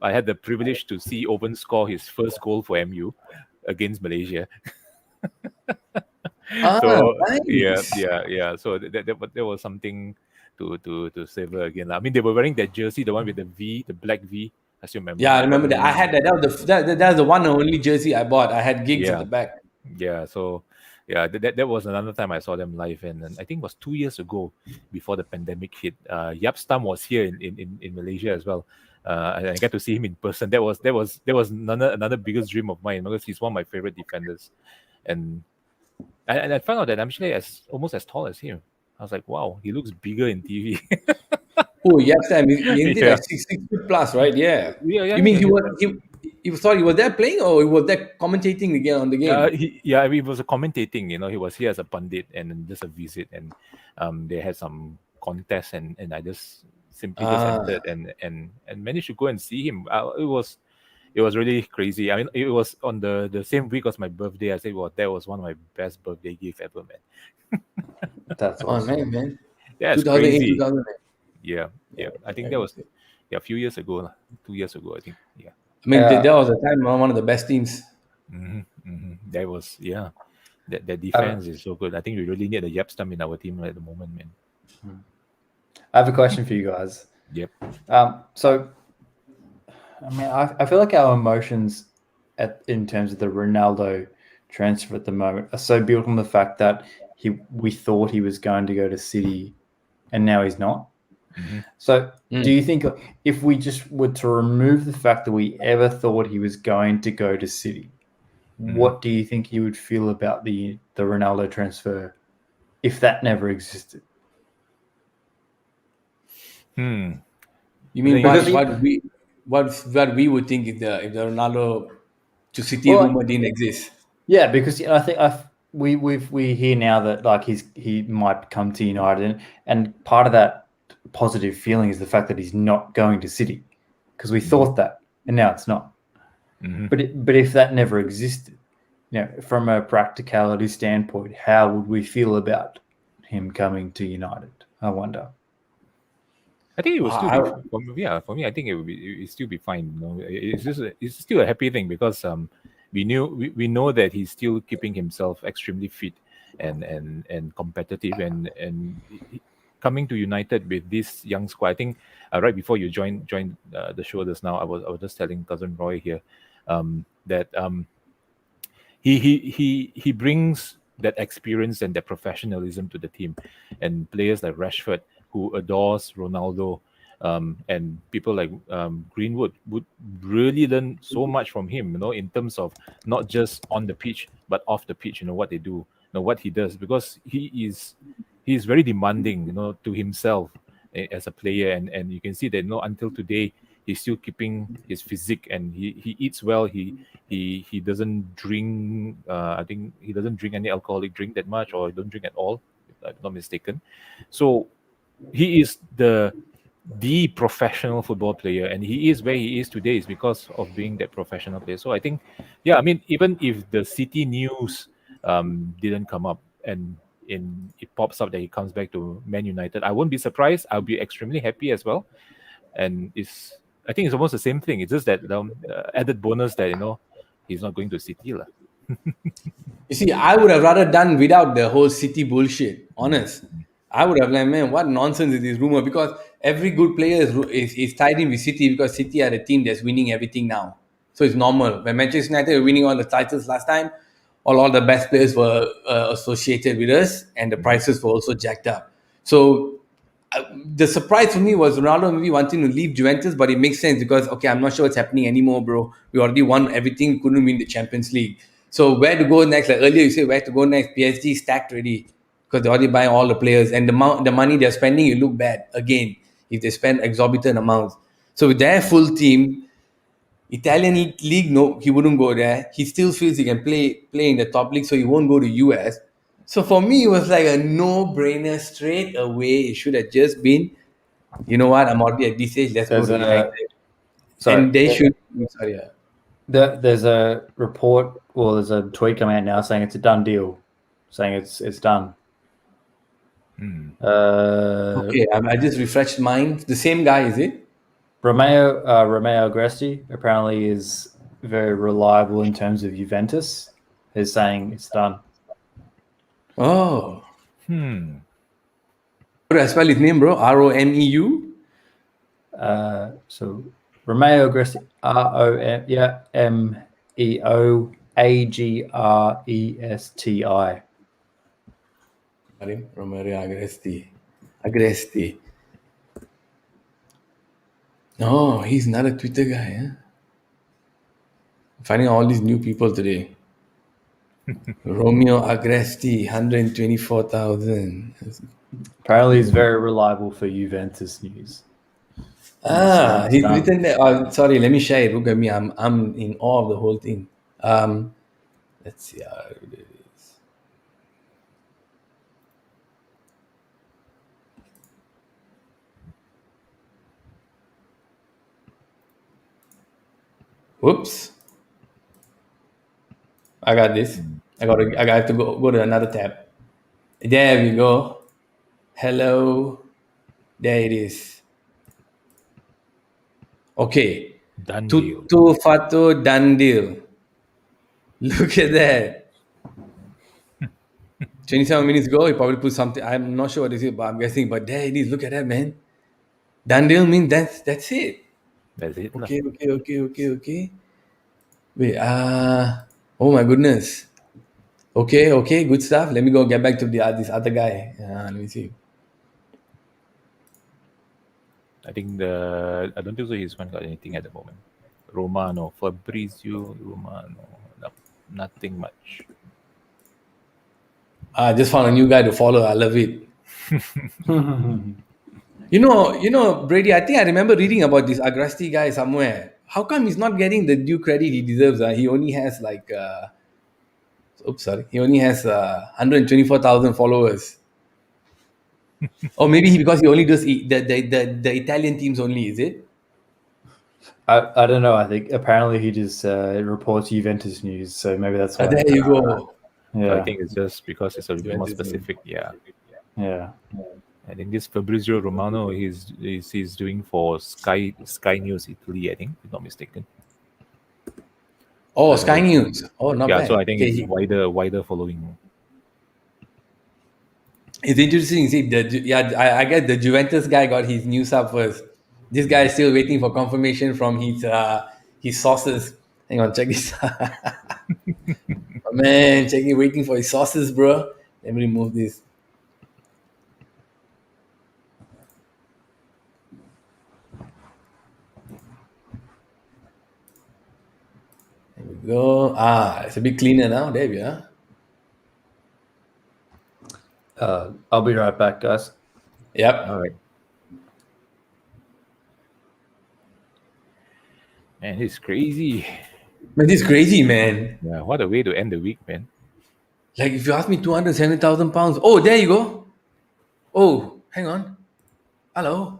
I had the privilege to see Owen score his first goal for MU against Malaysia. Ah, So yeah, nice. yeah, yeah. So that was something to savor again, lah. I mean, they were wearing that jersey, the one with the V, the black V. I still remember. Yeah, I I got remember the that. I name. had that. That was the one and only jersey I bought. I had gigs at Yeah, the back. yeah. So yeah, that was another time I saw them live, and I think it was 2 years ago before the pandemic hit. Yapstam was here in Malaysia as well. And I got to see him in person. That was another biggest dream of mine because he's one of my favorite defenders, and I found out that I'm actually almost as tall as him. I was like, wow, he looks bigger in TV. Oh, yes, Sam. He did Yeah, like 6 feet plus, right? Yeah. yeah, yeah. You mean He was, he was sorry, he was there playing or he was there commentating again on the game? yeah, I mean, he was a commentating. He was here as a pundit and then just a visit, and they had some contest, and I just simply just Ah, entered and managed to go and see him. It was really crazy. I mean, it was on the same week as my birthday. I said, well, that was one of my best birthday gifts ever, man. That's oh awesome. man. Yeah, it's 2008, crazy. 2009. Yeah, yeah. I think that was a few years ago, lah. 2 years ago, I think. Yeah. I mean, Yeah, that was a time one of the best teams. That was That I, defense is so good. I think we really need a Yapstam in our team at the moment, man. I have a question for you guys. Yep. So, I mean, I feel like our emotions in terms of the Ronaldo transfer at the moment are so built on the fact that we thought he was going to go to City, and now he's not. So, do you think if we just were to remove the fact that we ever thought he was going to go to City, what do you think you would feel about the Ronaldo transfer if that never existed? You mean Because what we would think if the Ronaldo to City well, rumor didn't exist? yeah, because I think we hear now that like he might come to United, and part of that positive feeling is the fact that he's not going to City, because we thought that, and now it's not. But if that never existed, from a practicality standpoint, how would we feel about him coming to United? I wonder. I think it will still I, be for me. I think it still be fine. It's still a happy thing because we know that he's still keeping himself extremely fit and competitive and coming to United with this young squad. I think right before you joined the show just now, I was just telling cousin Roy here that he brings that experience and that professionalism to the team, and players like Rashford who adores Ronaldo. And people like Greenwood would really learn so much from him, in terms of not just on the pitch but off the pitch. What they do, what he does, because he is very demanding, to himself as a player, and you can see that, until today he's still keeping his physique, and he eats well. He doesn't drink. I think he doesn't drink any alcoholic drink that much, or don't drink at all, if I'm not mistaken. So he is the professional football player, and he is where he is today is because of being that professional player. So I think, yeah, I mean, even if the City news didn't come up, and it pops up that he comes back to Man United, I won't be surprised. I'll be extremely happy as well. And I think it's almost the same thing. It's just that added bonus that he's not going to City lah. You see, I would have rather done without the whole City bullshit. Honest, I would have like, man, what nonsense is this rumor? Because every good player is tied in with City, because City are the team that's winning everything now. So it's normal. When Manchester United were winning all the titles last time, all the best players were associated with us, and the prices were also jacked up. So the surprise for me was Ronaldo maybe wanting to leave Juventus, but it makes sense because, okay, I'm not sure what's happening anymore, bro. We already won everything, couldn't win the Champions League. So where to go next? Like earlier you said, where to go next? PSG stacked already because they're already buying all the players, and the money they're spending, you look bad again if they spend exorbitant amounts. So with their full team, Italian league, no, he wouldn't go there. He still feels he can play in the top league, so he won't go to US. So for me, it was like a no-brainer straight away. It should have just been, you know what? I'm already at this age. Let's go to United. And they should. Sorry. There's a report, or there's a tweet coming out now saying it's a done deal, saying it's done. Okay, I just refreshed mine. The same guy, is it? Romeo Agresti apparently is very reliable in terms of Juventus. Is saying it's done. Oh. How do I spell his name, bro? Romeu? So Romeo Agresti, Meo Agresti. Romero Agresti. Oh, he's not a Twitter guy, huh? I'm finding all these new people today. Romeo Agresti, 124,000. Apparently, he's very reliable for Juventus news. He's written there. Sorry, let me share it. Look at me. I'm in awe of the whole thing. Let's see how it is. Whoops. I got this. I have to go to another tab. There we go. Hello. There it is. Okay. Dandel. Tutto fatto Dandel. Look at that. 27 minutes ago, he probably put something. I'm not sure what it is, but I'm guessing. But there it is. Look at that, man. Dandel means that's it. That's it. Okay. Wait, oh my goodness. Okay, good stuff. Let me go get back to this other guy. Let me see. I think I don't think so he's got anything at the moment. Romano, Fabrizio Romano. No, nothing much. I just found a new guy to follow. I love it. You know, Brady, I think I remember reading about this Agresti guy somewhere. How come he's not getting the due credit he deserves? He only has like, he only has 124,000 followers. Or maybe because he only does the Italian teams only, is it? I don't know. I think apparently he just reports Juventus news, so maybe that's why. There you go. Yeah, I think it's just because it's a little more specific. Yeah. I think this Fabrizio Romano he's doing for Sky News Italy, I think, if not mistaken. Oh, Sky News. Oh, not bad. So I think it's wider following. It's interesting. See, I guess the Juventus guy got his news up first. This guy is still waiting for confirmation from his sources. Hang on, check this. Man, waiting for his sources, bro. Let me remove this. go. It's a bit cleaner now. There we are. I'll be right back, guys. Yep. All right. Man, he's crazy. Man, this is crazy, man. Yeah, what a way to end the week, man. Like, if you ask me, £270,000. Oh, there you go. Oh, hang on. Hello.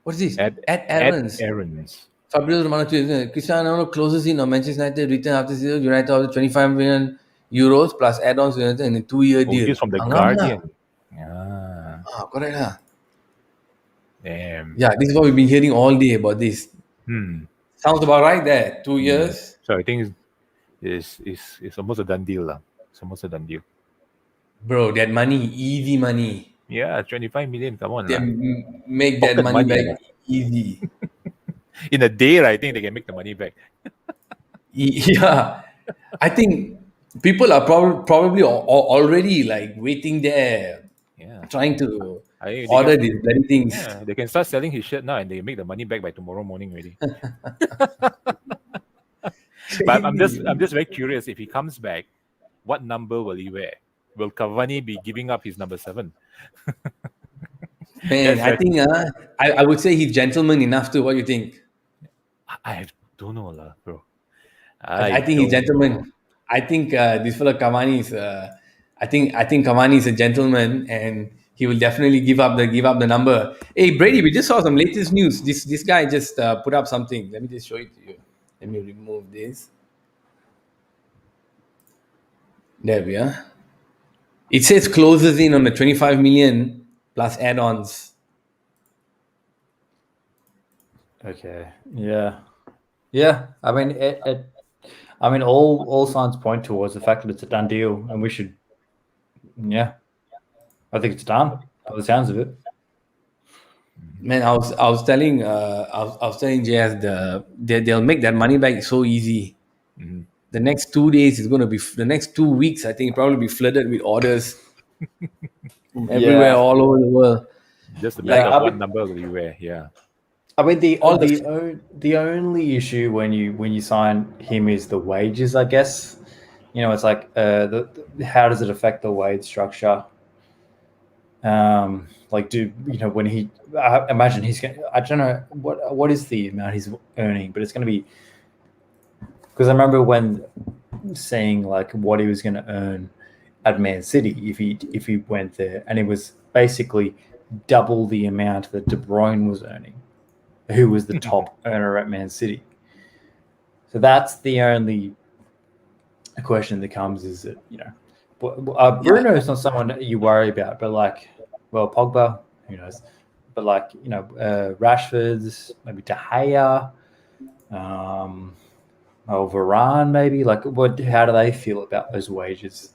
What is this? Ed Aaron's. Aaron's. Fabrizio Romano, Cristiano Ronaldo closes in on Manchester United return after season. United of 25 million euros plus add-ons in a 2-year Oh, deal. he's from the Angam Guardian. lah. Ah, Correct lah. damn. Yeah, this is what we've been hearing all day about this. Sounds about right there. 2 years. So I think it's almost a done deal, lah. It's almost a done deal. Bro, that money, easy money. Yeah, 25 million. Come on, They lah. make that Pocket money money, back easy. In a day, I think they can make the money back. Yeah. I think people are probably already like waiting there, Yeah. trying to I think order these bloody things. Yeah, they can start selling his shirt now, and they make the money back by tomorrow morning already. But I'm just very curious. If he comes back, what number will he wear? Will Cavani be giving up his number 7? Man, That's I right. think I would say he's gentleman enough to. What do you think? I don't know, lah, bro. I think he's don't gentleman. know. I think this fella Cavani is. I think Cavani is a gentleman, and he will definitely give up the number. Hey Brady, we just saw some latest news. This guy just put up something. Let me just show it to you. Let me remove this. There we are. It says closes in on the 25 million plus add-ons. Okay. Yeah. Yeah. I mean, all signs point towards the fact that it's a done deal, and we should. Yeah. I think it's done by the sounds of it. Man, I was telling JS they'll make that money back so easy. Mhm. The next 2 days is going to be the next 2 weeks. I think probably be flooded with orders from everywhere, all over the world. Just a matter Yeah, of what number will you wear. Yeah. I mean, the All the only issue when you sign him is the wages, I guess. You know, it's like how does it affect the wage structure? Like, when he? I imagine he's going. I don't know what is the amount he's earning, but it's going to be, because I remember when saying like what he was going to earn at Man City if he went there, and it was basically double the amount that De Bruyne was earning, who was the top earner at Man City. So that's the only question that comes, is that, Bruno is not someone that you worry about, but like, well, Pogba, who knows? But like, Rashford's, maybe De Gea, Varane, maybe. Like, how do they feel about those wages?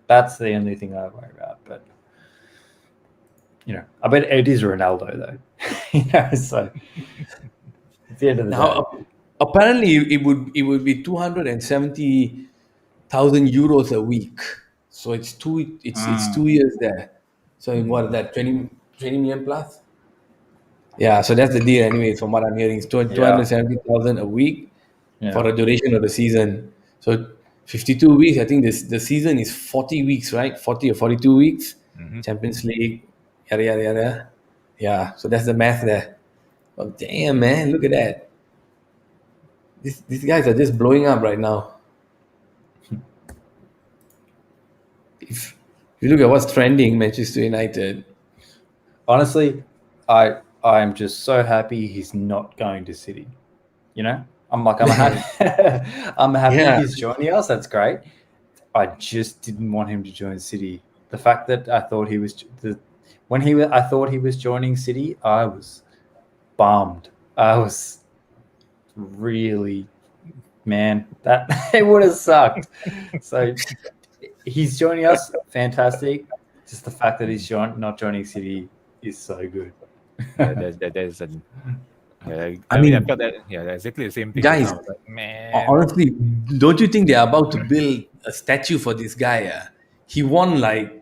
That's the only thing I worry about. But I bet it is Ronaldo though. So at the end of the day. Apparently it would be 270,000 euros a week. So it's 2 years there. So in what is that, 20 million plus? Yeah, so that's the deal anyway. From what I'm hearing, it's 270,000 a week for the duration of the season. So 52 weeks. I think the season is 40 weeks, right? 40 or 42 weeks. Champions League, yada yada yada. Yeah, so that's the math there. Oh damn, man! Look at that. These guys are just blowing up right now. If you look at what's trending, Manchester United. Honestly, I'm just so happy he's not going to City. I'm happy. I'm happy he's joining us. That's great. I just didn't want him to join City. The fact that I thought he was I thought he was joining City, I was bummed. I was really, man, that it would have sucked. So he's joining us, fantastic. Just the fact that he's not joining City is so good. There's an. Yeah, I mean, I've got that. Yeah, exactly the same thing. Guys, like, man, honestly, don't you think they're about to build a statue for this guy? He won like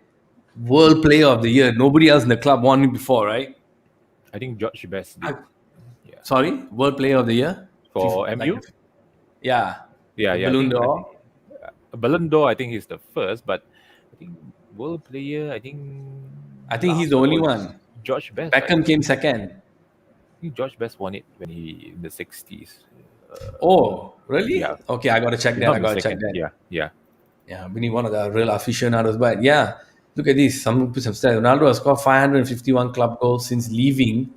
World Player of the Year. Nobody else in the club won it before, right? I think George Best did. Sorry, World Player of the Year For MU? Yeah. Yeah, The yeah. Ballon I d'Or. think Ballon d'Or, I think he's the first, but I think world player, I think He's the last only was one. George Best. I Beckham came second. think George Best won it when he in the 60s. Oh, really? Yeah, Okay, I gotta check he's that. not I gotta check mistaken. that. Yeah, yeah. Yeah, we need one of the real aficionados. But yeah, look at this. Someone put some stats. Ronaldo has scored 551 club goals since leaving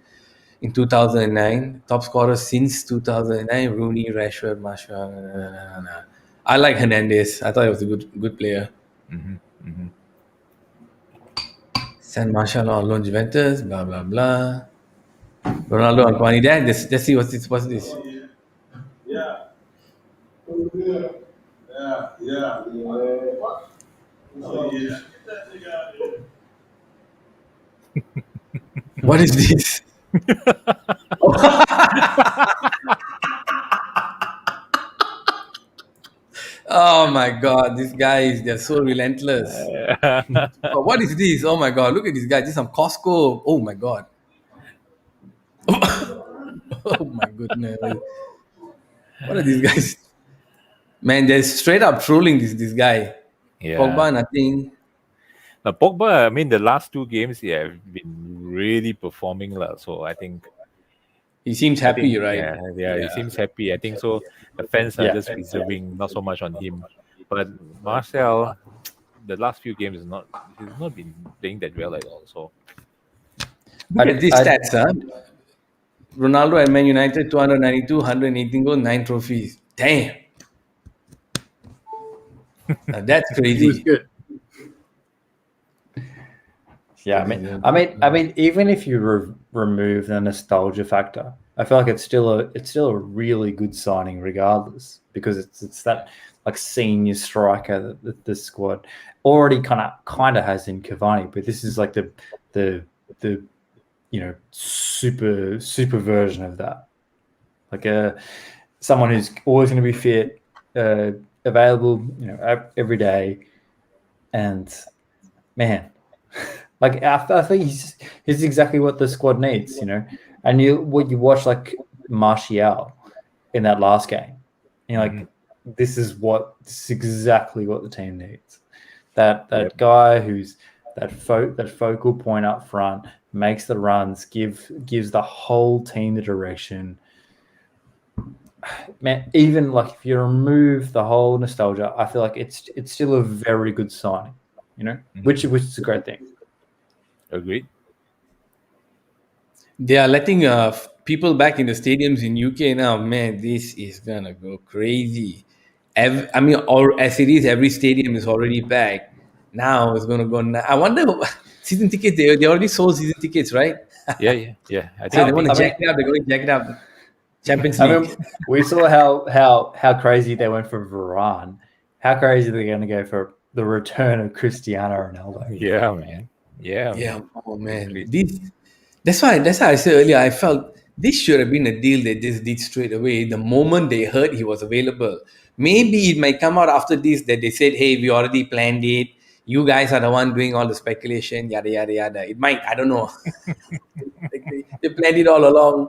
in 2009. Top scorer since 2009. Rooney, Rashford, Marshall. I like Hernandez. I thought he was a good player. Mm-hmm, mm-hmm. San Marshall on loan Juventus. Blah blah blah. Ronaldo and Kwani. Let's see what's this. What's this? What is this? Oh my god, these guys, they're so relentless. Oh, what is this? Oh my god, look at this guy. This is some Costco. Oh my god. Oh my goodness. What are these guys? Man, they're straight up trolling this guy. Yeah. Pogba, nothing. Now, Pogba, I mean, the last two games, yeah, have been really performing. So He seems I think, happy, right? yeah, he seems happy. I think so. The fans are Yeah. just reserving not so much on him. But Marcel, the last few games he's not been playing that well at all. So Look at these stats, huh? Ronaldo at Man United, 292, 118 goals, 9 trophies. Damn. That's He was crazy. good. Yeah, I mean, even if you remove the nostalgia factor, I feel like it's still a really good signing, regardless, because it's that like senior striker that the squad already kind of has in Cavani, but this is like the super version of that, like someone who's always going to be fit, available, every day, and man. Like I think he's exactly what the squad needs, And you watch like Martial in that last game, and you're like, this is exactly what the team needs. That guy who's that focal point up front, makes the runs, gives the whole team the direction. Man, even like if you remove the whole nostalgia, I feel like it's still a very good signing, which is a great thing. agreed. They are letting people back in the stadiums in UK now. Man, this is gonna go crazy. Or as it is, every stadium is already packed. Now it's gonna go. I wonder season tickets. They already sold season tickets, right? Yeah. I So they think want to jack it up. They're going to jack it up. Champions League. I mean, we saw how crazy they went for Varane. How crazy they're going to go for the return of Cristiano Ronaldo. yeah, man. Yeah. Yeah. Oh man, Agreed. That's why I said earlier. I felt this should have been a deal they just did straight away. The moment they heard he was available, maybe it might come out after this that they said, "Hey, we already planned it. You guys are the one doing all the speculation, yada yada yada." It might. I don't know. Like they planned it all along.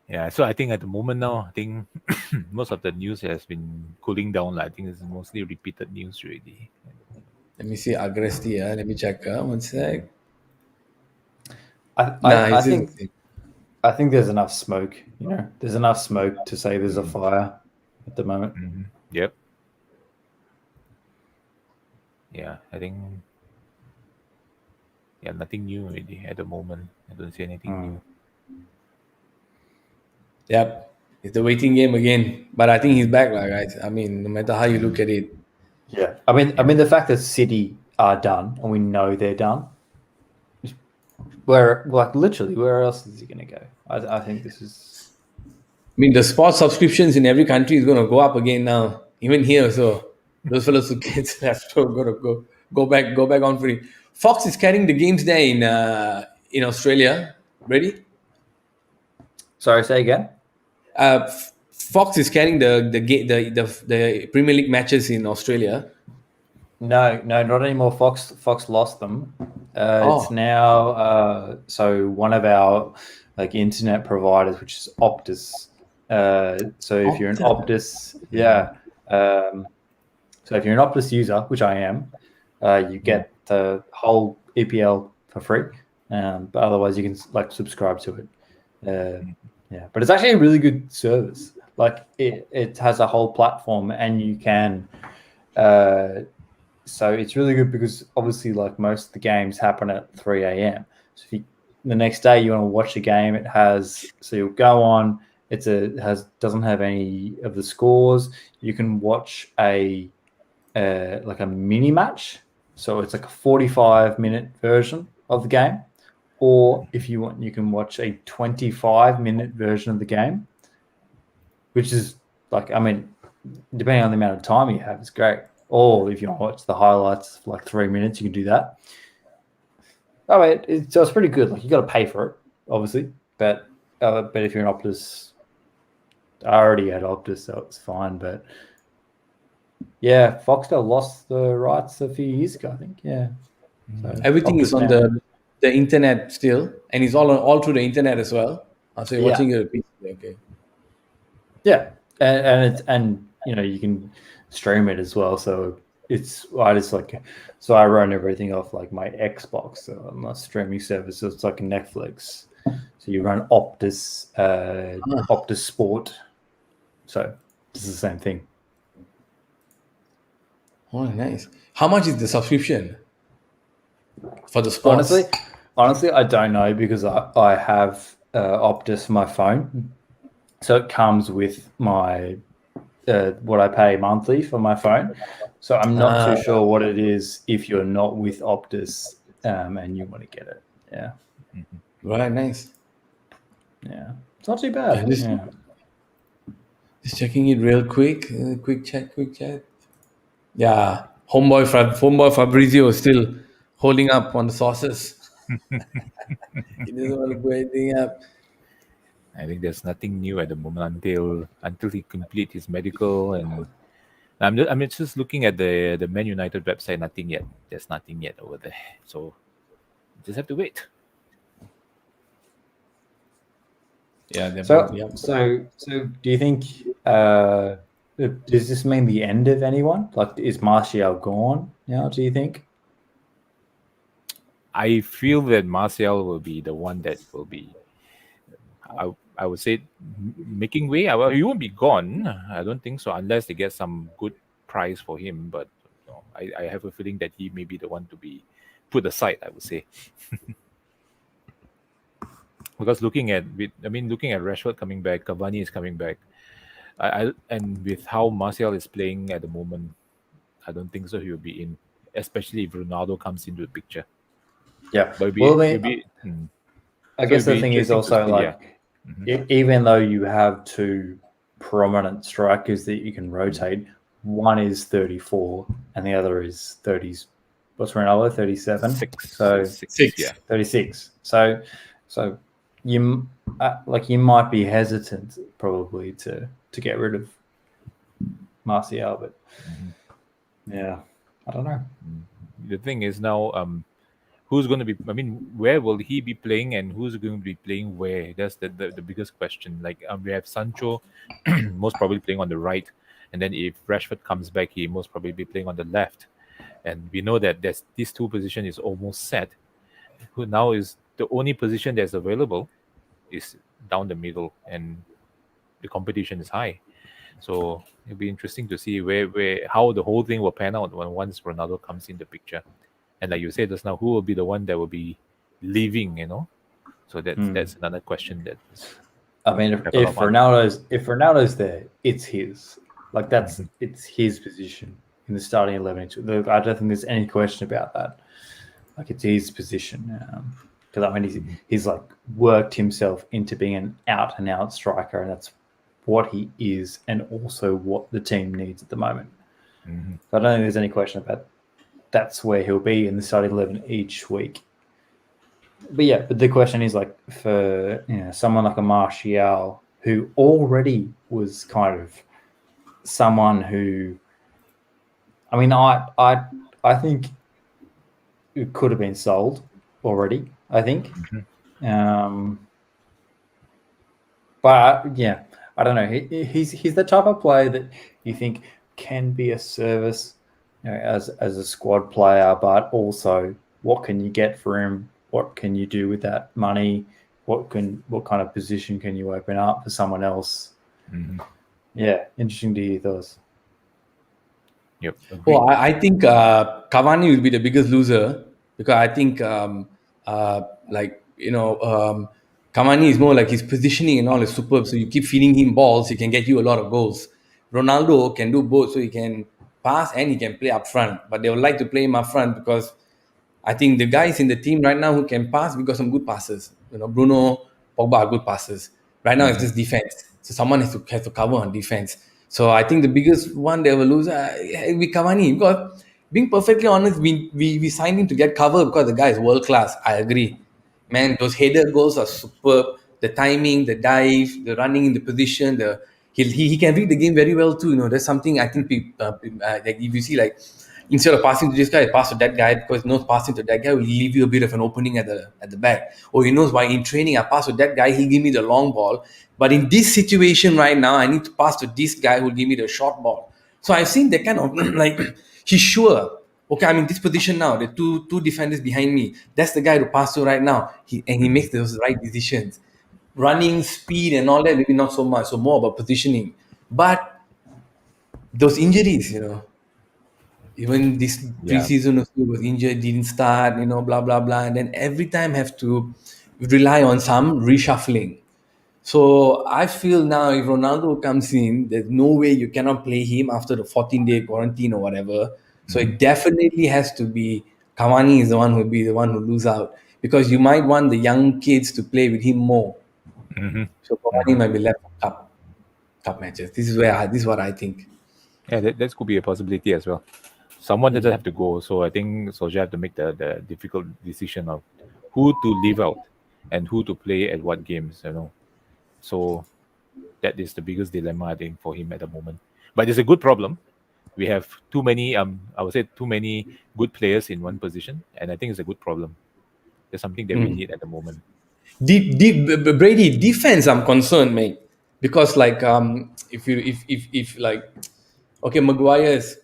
Yeah, so I think at the moment now, I think most of the news has been cooling down. I think it's mostly repeated news already. Let me see Agresti. Let me check. One sec. I think there's enough smoke. There's enough smoke to say there's a fire at the moment. Mm-hmm. Yep. Yeah, I think. Yeah, nothing new already at the moment. I don't see anything new. Yep. It's the waiting game again. But I think he's back, guys. I mean, no matter how you look at it. Yeah. I mean the fact that City are done and we know they're done. Literally, where else is he going to go? I think this is. I mean, the sports subscriptions in every country is going to go up again now. Even here, so those fellows who get have to go back on free. Fox is carrying the games there in Australia. Ready? Sorry, say again. Fox is carrying the Premier League matches in Australia. No, not anymore. Fox lost them. It's now so one of our internet providers, which is Optus, So if you're an Optus, so if you're an Optus user, which I am, you get the whole EPL for free. But otherwise, you can like subscribe to it. But it's actually a really good service. Like it has a whole platform, and you can. So it's really good because obviously, like most of the games happen at 3 a.m. So if the next day you want to watch a game, it has. So you'll go on. Doesn't have any of the scores. You can watch a mini match. So it's like a 45-minute version of the game. Or if you want, you can watch a 25-minute version of the game, which is like, I mean, depending on the amount of time you have, it's great. Or if you want to watch the highlights for like 3 minutes, you can do that. Oh, so it's pretty good. Like you got to pay for it, obviously, but if you're an Optus, I already had Optus, so it's fine. But yeah, Foxtel lost the rights a few years ago, I think. Yeah, so Everything is Optus on now. the internet still, and it's all through the internet as well. So you're watching it. Okay. Yeah, and you can stream it as well. So I run everything off like my Xbox, so on my streaming service. So it's like Netflix. So you run Optus Sport. So it's the same thing. Oh, nice. How much is the subscription for the sports? Honestly, I don't know because I have Optus for my phone, so it comes with my what I pay monthly for my phone. So I'm not too sure what it is if you're not with Optus and you want to get it. Yeah. Right, nice. Yeah, it's not too bad. Just checking it real quick. Quick chat. Yeah, homeboy Fabrizio is still holding up on the sauces. He doesn't want to put anything up. I think there's nothing new at the moment until he complete his medical, and I'm just looking at the Man United website. Nothing yet. There's nothing yet over there. So just have to wait. Yeah. So do you think does this mean the end of anyone? Like, is Martial gone now? Do you think? I feel that Martial will be the one that will be, I would say, making way. He won't be gone. I don't think so, unless they get some good price for him. But I have a feeling that he may be the one to be put aside, I would say. Because looking at Rashford coming back, Cavani is coming back, and with how Martial is playing at the moment, I don't think so he will be in, especially if Ronaldo comes into the picture. Yeah. But I guess the thing is also like, even though you have two prominent strikers that you can rotate, one is 34 and the other is 30s. What's Ronaldo? 37. So 36. So you might be hesitant probably to get rid of Martial, but yeah, I don't know. The thing is now, who's going to be? I mean, where will he be playing, and who's going to be playing where? That's the biggest question. Like we have Sancho, most probably playing on the right, and then if Rashford comes back, he most probably be playing on the left. And we know that these two position is almost set. Who now is the only position that's available is down the middle, and the competition is high. So it'll be interesting to see how the whole thing will pan out once Ronaldo comes in the picture. And like you said just now, who will be the one that will be leaving? So that's another question. I mean, if Ronaldo's there, it's his. Like it's his position in the starting 11. I don't think there's any question about that. Like it's his position. Because I mean, he's like worked himself into being an out and out striker, and that's what he is, and also what the team needs at the moment. So I don't think there's any question about that's where he'll be in the starting 11 each week. But the question is like for someone like a Martial who already was kind of someone who, I mean, I think it could have been sold already. I think, but I don't know. He's the type of player that you think can be a service, as a squad player, but also what can you get for him? What can you do with that money? What kind of position can you open up for someone else? Mm-hmm. Yeah, interesting to hear those. Yep. Agreed. Well, I think Cavani will be the biggest loser because I think Cavani is more like his positioning and all is superb. So you keep feeding him balls, he can get you a lot of goals. Ronaldo can do both, so he can pass and he can play up front. But they would like to play him up front because I think the guys in the team right now who can pass, we got some good passes. Bruno, Pogba are good passes. Right now it's just defense. So someone has to cover on defense. So I think the biggest one they will lose will be Cavani because being perfectly honest, we signed him to get cover because the guy is world class. I agree. Man, those header goals are superb. The timing, the dive, the running in the position, he can read the game very well too. That's something I think like if you see like instead of passing to this guy, pass to that guy because he knows passing to that guy will leave you a bit of an opening at the back. Or he knows why in training I pass to that guy, he'll give me the long ball. But in this situation right now, I need to pass to this guy who'll give me the short ball. So I've seen that kind of like he's sure. Okay, I'm in this position now. The two defenders behind me. That's the guy to pass to right now. He makes those right decisions. Running, speed, and all that, maybe not so much. So more about positioning. But those injuries, even this Yeah. preseason he was injured, didn't start, blah blah blah, and then every time have to rely on some reshuffling. So I feel now if Ronaldo comes in, there's no way you cannot play him after the 14-day quarantine or whatever. So it definitely has to be Cavani is the one who will be the one who lose out because you might want the young kids to play with him more. Mm-hmm. So Cavani might be left for cup matches. This is what I think. Yeah, that could be a possibility as well. Someone doesn't have to go, so I think Solskjaer have to make the difficult decision of who to leave out and who to play at what games. So that is the biggest dilemma I think for him at the moment. But it's a good problem. We have too many, I would say, too many good players in one position, and I think it's a good problem. It's something that we need at the moment. Brady defense, I'm concerned, mate, because like if you if like okay, Maguire has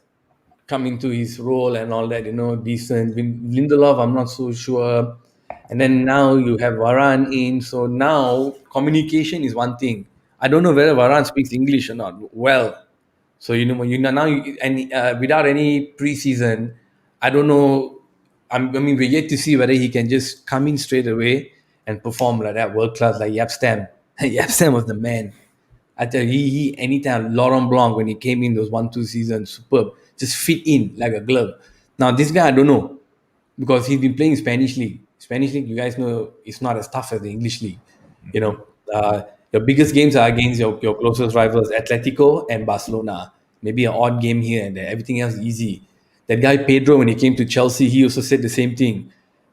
come into his role and all that, decent. Lindelof, I'm not so sure, and then now you have Varane in, so now communication is one thing. I don't know whether Varane speaks English or not well. So now and without any preseason, I don't know. I mean, we're yet to see whether he can just come in straight away and perform like that world class like Yapstam. Yapstam was the man. I tell you, he anytime Laurent Blanc when he came in those 1-2 seasons, superb, just fit in like a glove. Now this guy I don't know because he's been playing Spanish league. Spanish league, you guys know, it's not as tough as the English league. You know, your biggest games are against your closest rivals, Atletico and Barcelona. Maybe an odd game here and there. Everything else is easy. That guy Pedro, when he came to Chelsea, he also said the same thing.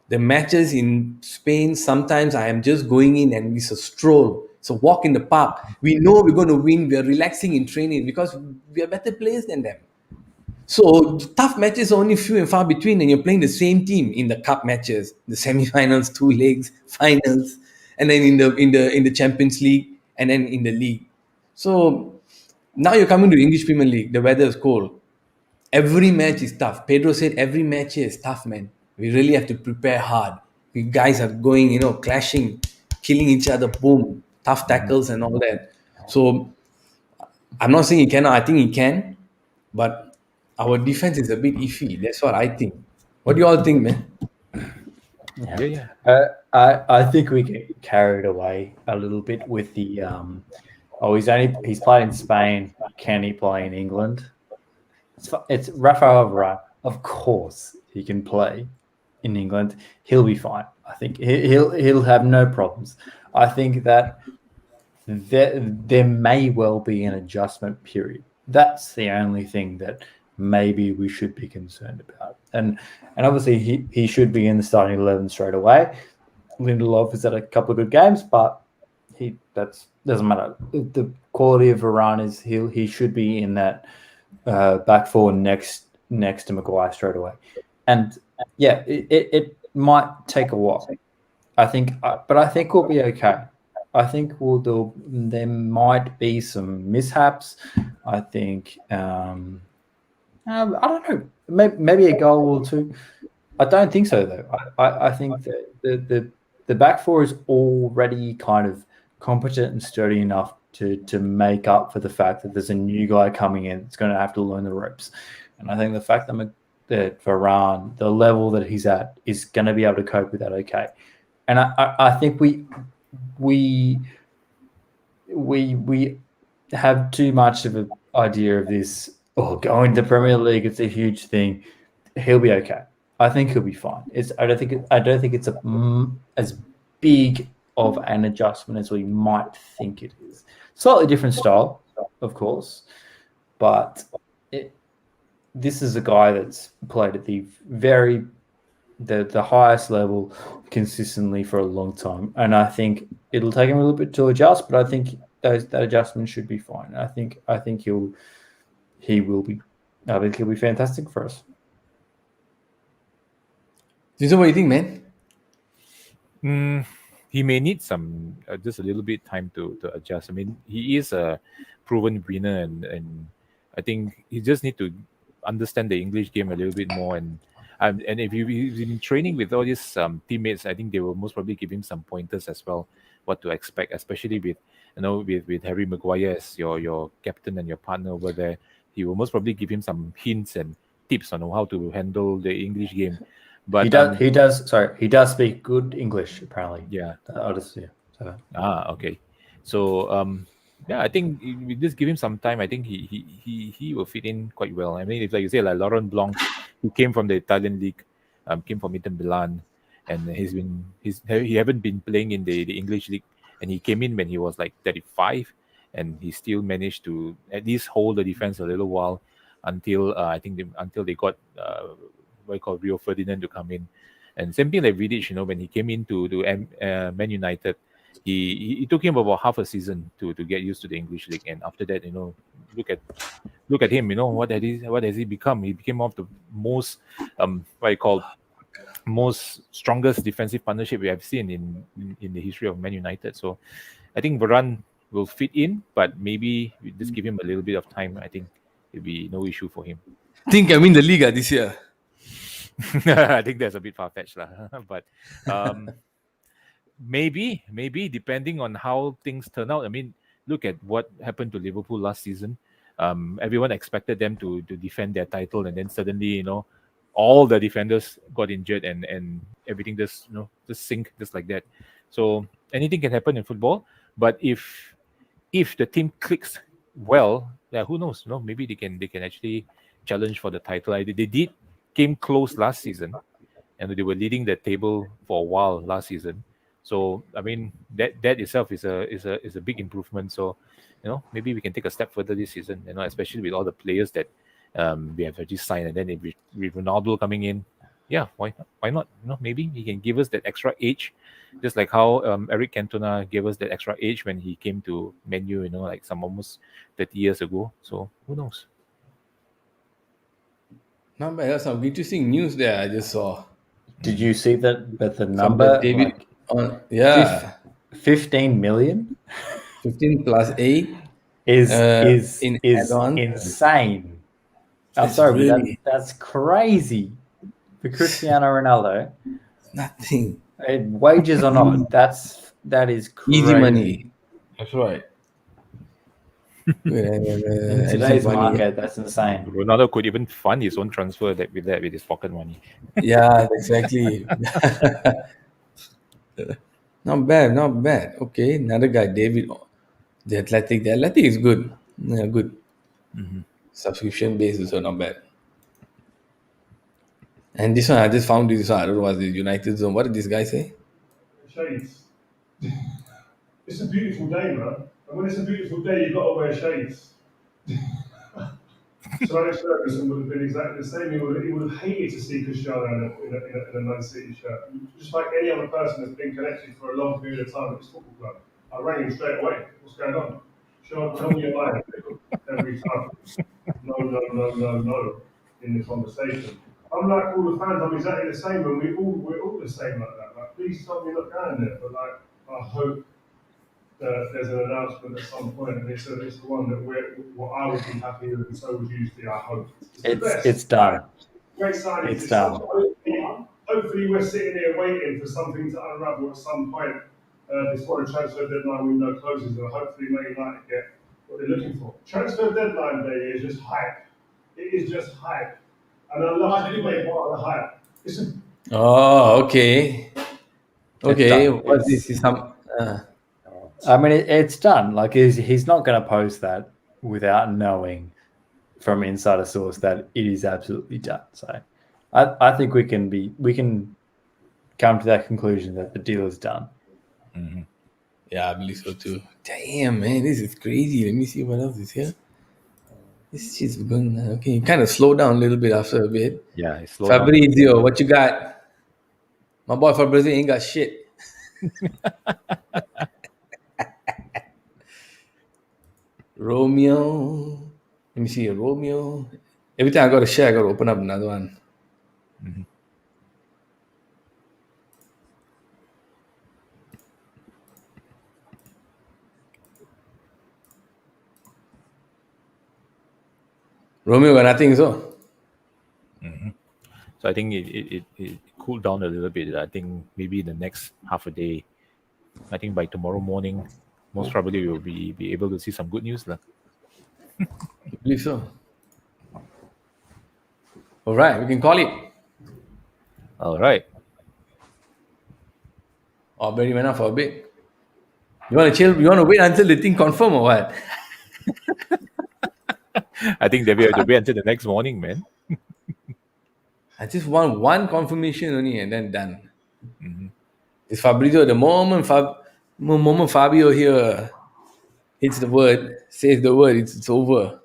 The matches in Spain, sometimes I am just going in and it's a stroll. It's a walk in the park. We know we're going to win. We're relaxing in training because we are better players than them. So tough matches are only few and far between, and you're playing the same team in the cup matches, the semi-finals, two legs, finals, and then in the Champions League, and then in the league. So now you're coming to the English Premier League. The weather is cold. Every match is tough. Pedro said every match here is tough, man. We really have to prepare hard. We guys are going, clashing, killing each other, boom, tough tackles and all that. So I'm not saying he cannot. I think he can, but our defense is a bit iffy. That's what I think. What do you all think, man? Yeah. I think we get carried away a little bit with the he's played in Spain. Can he play in England? It's Rafael Varane. Of course, he can play in England. He'll be fine. I think he'll have no problems. I think that there may well be an adjustment period. That's the only thing that maybe we should be concerned about. And obviously he should be in the starting 11 straight away. Lindelof has had a couple of good games, but that doesn't matter. The quality of Varane is he should be in that back four next to Maguire straight away. And yeah, it might take a while. I think we'll be okay. I think there might be some mishaps. I think I don't know. Maybe a goal or two. I don't think so though. I think that the back four is already kind of competent and sturdy enough to make up for the fact that there's a new guy coming in that's going to have to learn the ropes. And I think the fact that Varane, the level that he's at, is going to be able to cope with that okay. And I think we have too much of an idea of this. Oh, going to the Premier League, it's a huge thing. He'll be okay. I think he'll be fine. I don't think it's as big of an adjustment as we might think it is. Slightly different style, of course, but this is a guy that's played at the highest level consistently for a long time, and I think it'll take him a little bit to adjust, but I think that adjustment should be fine. I think he will be. I think he'll be fantastic for us. Jason, what do you think, man? He may need some just a little bit time to adjust. I mean, he is a proven winner, and I think he just need to understand the English game a little bit more. And if he's been training with all these teammates, I think they will most probably give him some pointers as well, what to expect, especially with with Harry Maguire as your captain and your partner over there. He will most probably give him some hints and tips on how to handle the English game. But he does. Sorry, he does speak good English. Apparently, yeah. I'll just So. Okay. So yeah, I think we just give him some time. I think he will fit in quite well. I mean, if like you say, like Laurent Blanc, he came from the Italian league, came from Inter Milan, and he haven't been playing in the English league, and he came in when he was like 35, and he still managed to at least hold the defense a little while until until they got what you call Rio Ferdinand to come in. And same thing like Vidic, when he came into Man United, it took him about half a season to get used to the English league, and after that, look at him, what has he become? He became one of the most what you call most strongest defensive partnership we have seen in the history of Man United. So I think Varane will fit in, but maybe we just give him a little bit of time. I think it'll be no issue for him. Think I win the league this year. I think that's a bit far-fetched, but maybe depending on how things turn out. I mean, look at what happened to Liverpool last season. Everyone expected them to defend their title, and then suddenly, all the defenders got injured, and everything just sink just like that. So anything can happen in football. But if the team clicks well, yeah, who knows? Maybe they can actually challenge for the title. They came close last season, and they were leading the table for a while last season. So I mean, that itself is a big improvement. So maybe we can take a step further this season. Especially with all the players that we have just signed, and then with Ronaldo coming in, yeah, why not? Maybe he can give us that extra edge, just like how Eric Cantona gave us that extra edge when he came to Man U, like some almost 30 years ago. So who knows? Not bad. There's some interesting news there I just saw. Did you see that the From number? David, yeah, 15 million 15 plus 8 is in is add-on. insane. I'm It's sorry, but really that's crazy for Cristiano Ronaldo. nothing. Wages or not, that is crazy. Easy money. That's right. In today's market, that's insane. Ronaldo could even fund his own transfer with his pocket money. Yeah, exactly. Not bad, not bad. Okay, another guy, David, the Athletic. The Athletic is good. Yeah, good. Subscription base is also not bad. And this one, I just found this one. I don't know what the United Zone. What did this guy say? Shades. It's a beautiful day, man. And when it's a beautiful day, you've got to wear shades. Sir Alex Ferguson would have been exactly the same. He would have hated to see Cristiano in a Man City shirt. Just like any other person that's been connected for a long period of time at this football club. I rang him straight away. What's going on? Tell me your life every time. No in the conversation. I'm like all the fans, I'm exactly the same, and we're all the same like that. Like, please tell me you're not going there. But like, I hope there's an announcement at some point, and it's the one that what I would be happy with, and so would you, I hope. It's done. Great signing. It's done. Hopefully, we're sitting here waiting for something to unravel at some point before the transfer deadline window closes, and hopefully, Man United get what they're looking for. Transfer deadline day is just hype. It is just hype, and I love to be part of the hype. Oh, okay. Okay, done. what's this? Is some. I mean, it's done. Like he's not going to post that without knowing from insider source that it is absolutely done. So I think we can come to that conclusion that the deal is done. Mm-hmm. Yeah, I believe so too. Damn, man, this is crazy. Let me see what else is here. This shit's going. Okay, kind of slow down a little bit after a bit. Yeah, it's slow down. Fabrizio, what you got? My boy Fabrizio ain't got shit. Romeo. Let me see Romeo. Every time I got to share, I got to open up another one. Mm-hmm. Romeo got nothing, so. Mm-hmm. So I think it cooled down a little bit. I think maybe in the next half a day, I think by tomorrow morning, most probably we'll be able to see some good news. I believe so. All right, we can call it. All right. Oh, Brady went out for a bit. You want to chill? You want to wait until the thing confirm or what? I think they'll be able to wait until the next morning, man. I just want one confirmation only and then done. Mm-hmm. It's Fabrizio. The moment Fabio here hits the word, says the word, it's over.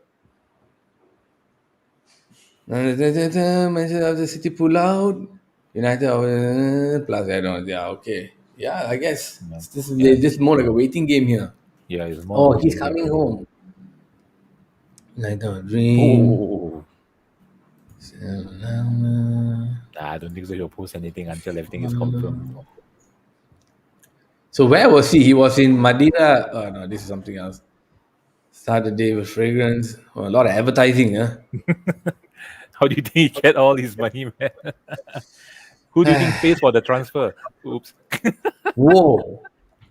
Manchester City pull out. United plus I don't know. Yeah, okay. Yeah, I guess this is more like a waiting game here. Yeah, it's more. Oh, he's coming home. Like a dream. Oh. I don't think so. He'll post anything until everything is confirmed. So where was he? He was in Madeira. Oh no, this is something else. Start the day with fragrance. Oh, a lot of advertising, huh? How do you think he get all his money, man? Who do you think pays for the transfer? Oops. Whoa.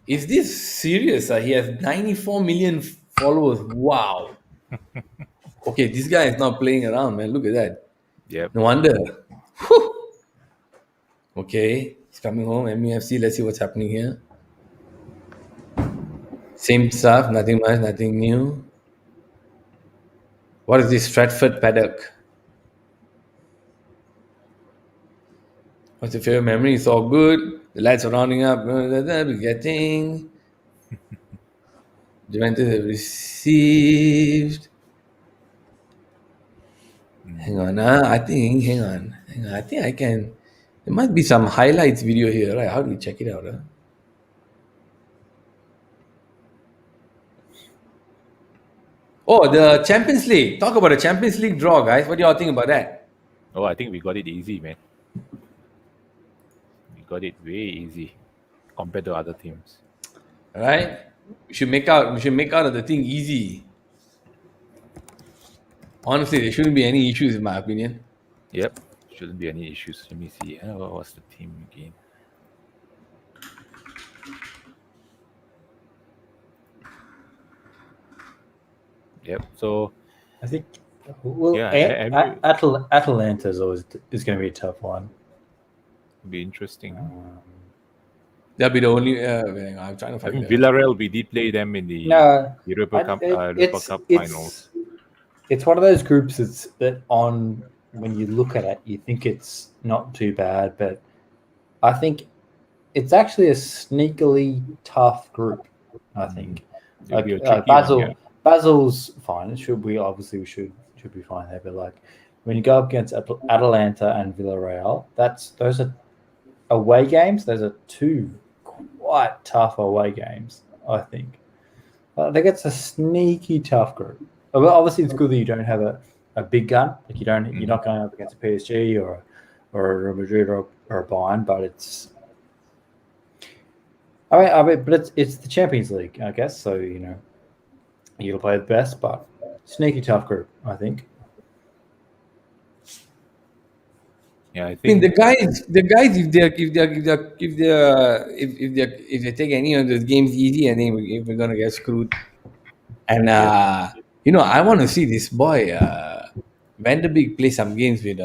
Is this serious? He has 94 million followers. Wow. Okay, this guy is not playing around, man. Look at that. Yep. No wonder. Whew. Okay, he's coming home. MUFC. Let's see what's happening here. Same stuff. Nothing much. Nothing new. What is this Stratford paddock? What's your favorite memory? It's all good. The lights are rounding up. We're getting. Juventus have received. Hang on. Hang on. I think I can. There must be some highlights video here, right? How do we check it out? Huh? Oh, the Champions League. Talk about the Champions League draw, guys. What do y'all think about that? Oh, I think we got it easy, man. We got it way easy compared to other teams. All right. We should make out of the thing easy. Honestly, there shouldn't be any issues in my opinion. Yep. Shouldn't be any issues. Let me see. What was the team again? Yep. So I think. Well, yeah, Atalanta is going to be a tough one. it'll be interesting. That'll be the only. I'm trying to I find. think Villarreal, we did play them in the Europa Cup finals. It's one of those groups that on when you look at it, you think it's not too bad, but I think it's actually a sneakily tough group. I think Basil's fine. We should be fine there, but like when you go up against Atalanta and Villarreal, those are away games. Those are two quite tough away games, I think. I think it's a sneaky tough group. Well, obviously, it's good that you don't have a big gun. Like you're not going up against a PSG or a Real Madrid or a Bayern, but but it's the Champions League, I guess. So you'll play the best, but sneaky tough group, I think. Yeah, I I mean, think the guys, if they take any of those games easy, I think we're gonna get screwed. And I want to see this boy Vanderbeek play some games with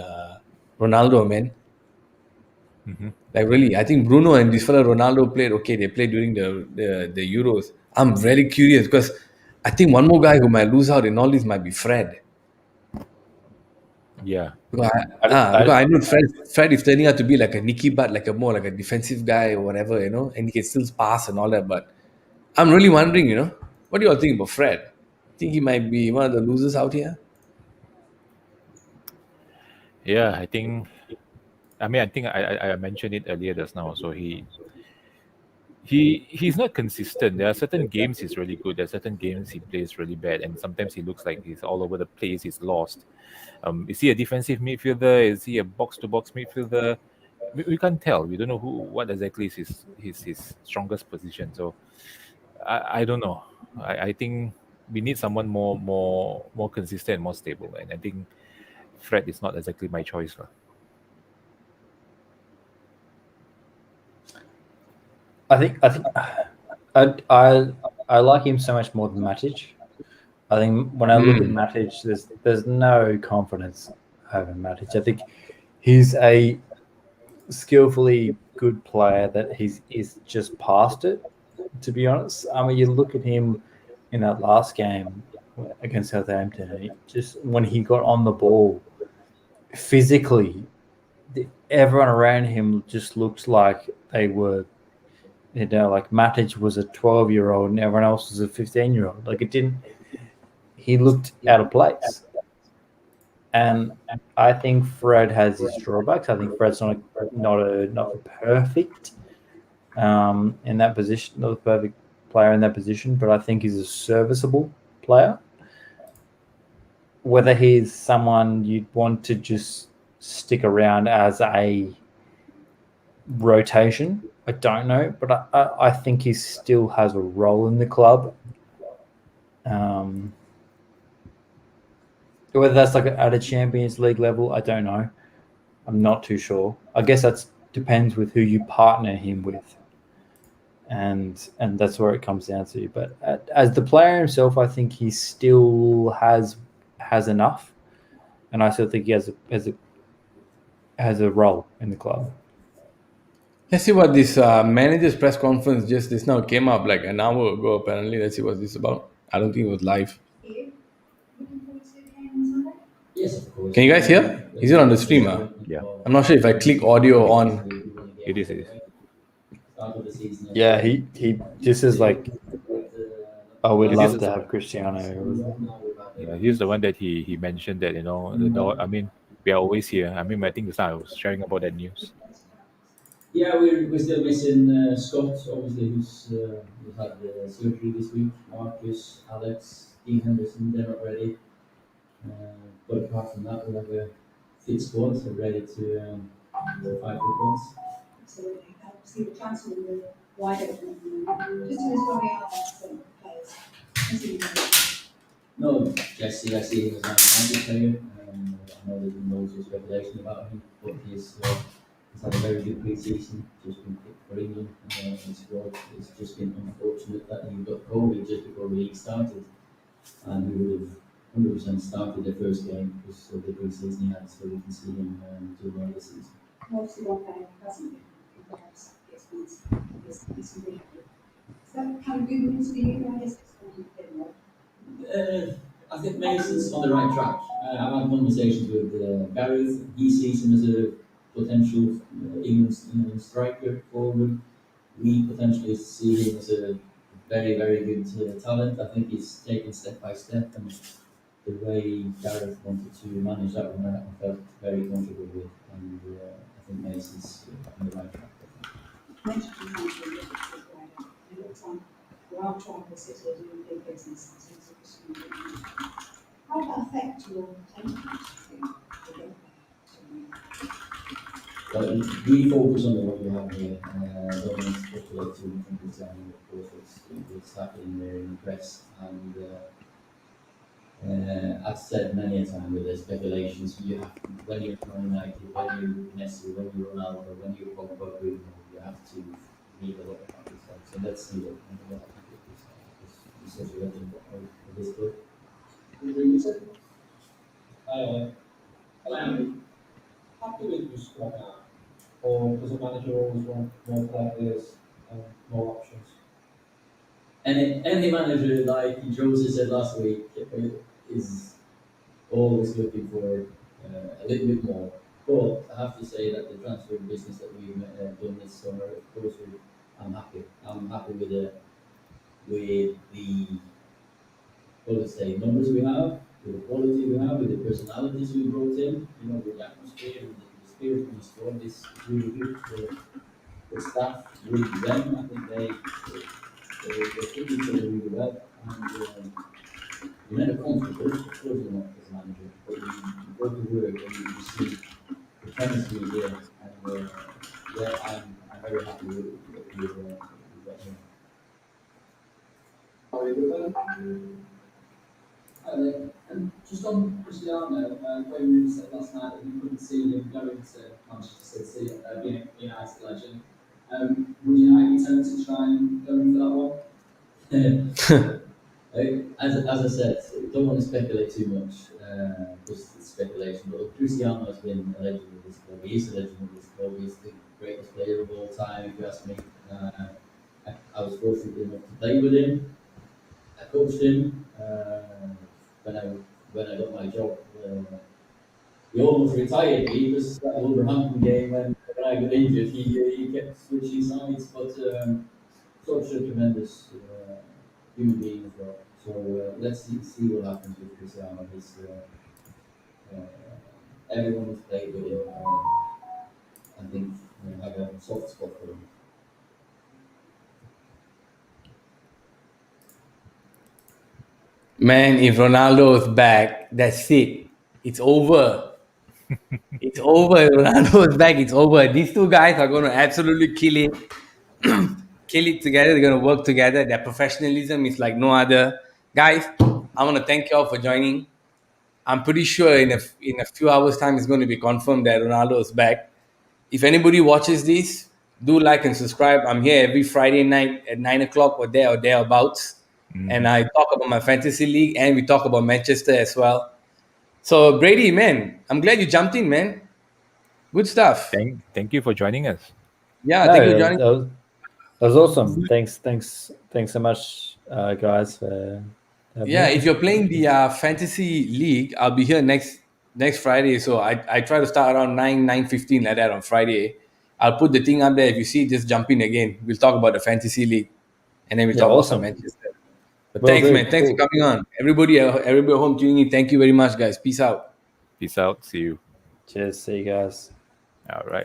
Ronaldo, man. Mhm. Like really, I think Bruno and this fellow Ronaldo played okay. They played during the Euros. I'm very curious because I think one more guy who might lose out in all this might be Fred. yeah. Because I know Fred is turning out to be like a Nicky Butt, like a more like a defensive guy or whatever, and he can still pass and all that. But I'm really wondering, what do you all think about Fred? Think he might be one of the losers out here? Yeah, I think. I mean, I think I mentioned it earlier just now. So he's not consistent. There are certain games he's really good. There are certain games he plays really bad, and sometimes he looks like he's all over the place. He's lost. Is he a defensive midfielder? Is he a box-to-box midfielder? We can't tell. We don't know what exactly is his strongest position. So I don't know. I think we need someone more consistent, more stable, and I think Fred is not exactly my choice. I like him so much more than Matic. I think when I look at Mm. Matic, there's no confidence over Matic. I think he's a skillfully good player that is just past it. To be honest, I mean, you look at him in that last game against Southampton, and just when he got on the ball, physically, everyone around him just looked like they were. Like Matic was a 12-year-old and everyone else was a 15-year-old. Like it didn't. He looked out of place. And I think Fred has his drawbacks. I think Fred's not perfect in that position, not a perfect player in that position, but I think he's a serviceable player. Whether he's someone you'd want to just stick around as a rotation, I don't know, but I think he still has a role in the club. Whether that's like at a Champions League level, I don't know. I'm not too sure. I guess that depends with who you partner him with, and that's where it comes down to. But as the player himself, I think he still has enough, and I still think he has a role in the club. Let's see what this manager's press conference just now came up like an hour ago. Apparently, let's see what this is about. I don't think it was live. Yes, of course. Can you guys hear? Is it on the streamer? Yeah. I'm not sure if I click audio on. It is. Yeah, he just is like, oh, we'd Is love this- to have Cristiano. Yeah, he's the one that he mentioned that the door. I mean, we are always here. I mean, I think the time I was sharing about that news. Yeah, we're still missing Scott, obviously, who's had the surgery this week. Marcus, Alex, Dean Henderson, they're not ready. But apart from that, we have a fit squad, so ready to fight for points. Absolutely. Obviously, the transfer window wide open at the moment. Just to where we are, some players. No, Jesse, I see him as a magic player. I know there's been loads of speculation about him, but he's had a very good pre-season, just been picked for England in the squad. It's just been unfortunate that he got COVID just before the league started, and he would have 100% started the first game because of the pre-season he had, so we can see him do well this season. Obviously, one player who hasn't been, perhaps gets needs to be. Is that kind of good news for you? I guess it's a bit more. I think Mason's on the right track. I've had conversations with Gareth. He sees him as a potential England striker forward. We potentially see him as a very, very good talent. I think he's taken step by step, and the way Gareth wanted to manage that one, I felt very comfortable with. And I think Mason's on the right track. Mentioned you can't really look at it right now. It looks like we are trying to sit here doing big business. How does that affect your potential? But we focus on what we have here. Don't want to speculate too much on Cristiano, of course, what's happening there in the press. And I've said many a time with the speculations, you have to, when you're Man United, when you're Messi, when you're Ronaldo, when you're Pogba, you have to read a lot about this stuff. So let's see what happens with this. He's such a legend of this club. I'm happy with your squad now, or does a manager always want more players and more options? Any manager, like Jose said last week, is always looking for a little bit more. But I have to say that the transfer business that we've done this summer, of course, I'm happy. I'm happy with the what let's say numbers we have, with the quality we have, with the personalities we brought in. You know, with the atmosphere and the spirit of the squad is really good. The staff with them, I think they fit each other really well. And you're never comfortable, of course you're not as a manager, but you go to work and you see the chemistry there. And yeah, I'm very happy with that. And just on Cristiano, where you said last night that you couldn't see him going to Manchester City, being a United legend, would United be tempted to try and go in for that one? As I said, don't want to speculate too much, just it's speculation. But Cristiano has been a legend of this club. He's a legend of this club. He's the greatest player of all time, if you ask me. I was fortunate enough to play with him. I coached him when I got my job. He almost retired me because that Wolverhampton game when I got injured, he kept switching sides. But such a tremendous human being as well. So let's see what happens with Cristiano. Everyone who's played with him, I think, have a soft spot for him. Man, if Ronaldo is back, that's it. It's over. It's over. If Ronaldo is back, it's over. These two guys are going to absolutely kill it. Kill it together. They're going to work together. Their professionalism is like no other. Guys, I want to thank you all for joining. I'm pretty sure in a few hours' time it's going to be confirmed that Ronaldo is back. If anybody watches this, do like and subscribe. I'm here every Friday night at 9 o'clock or thereabouts. And I talk about my fantasy league and we talk about Manchester as well. So Brady, man, I'm glad you jumped in, man. Good stuff. Thank you for joining us. Yeah, No, thank you for joining. that was awesome. Thanks so much, guys. For Yeah, if you're playing the fantasy league, I'll be here next Friday. So I try to start around 9:15 like that on Friday. I'll put the thing up there. If you see, just jump in again. We'll talk about the fantasy league, and then we talk about some Manchester. But Will thanks, do. man. Thanks for coming on. Everybody at home tuning in. Thank you very much, guys. Peace out. Peace out. See you. Cheers. See you guys. All right.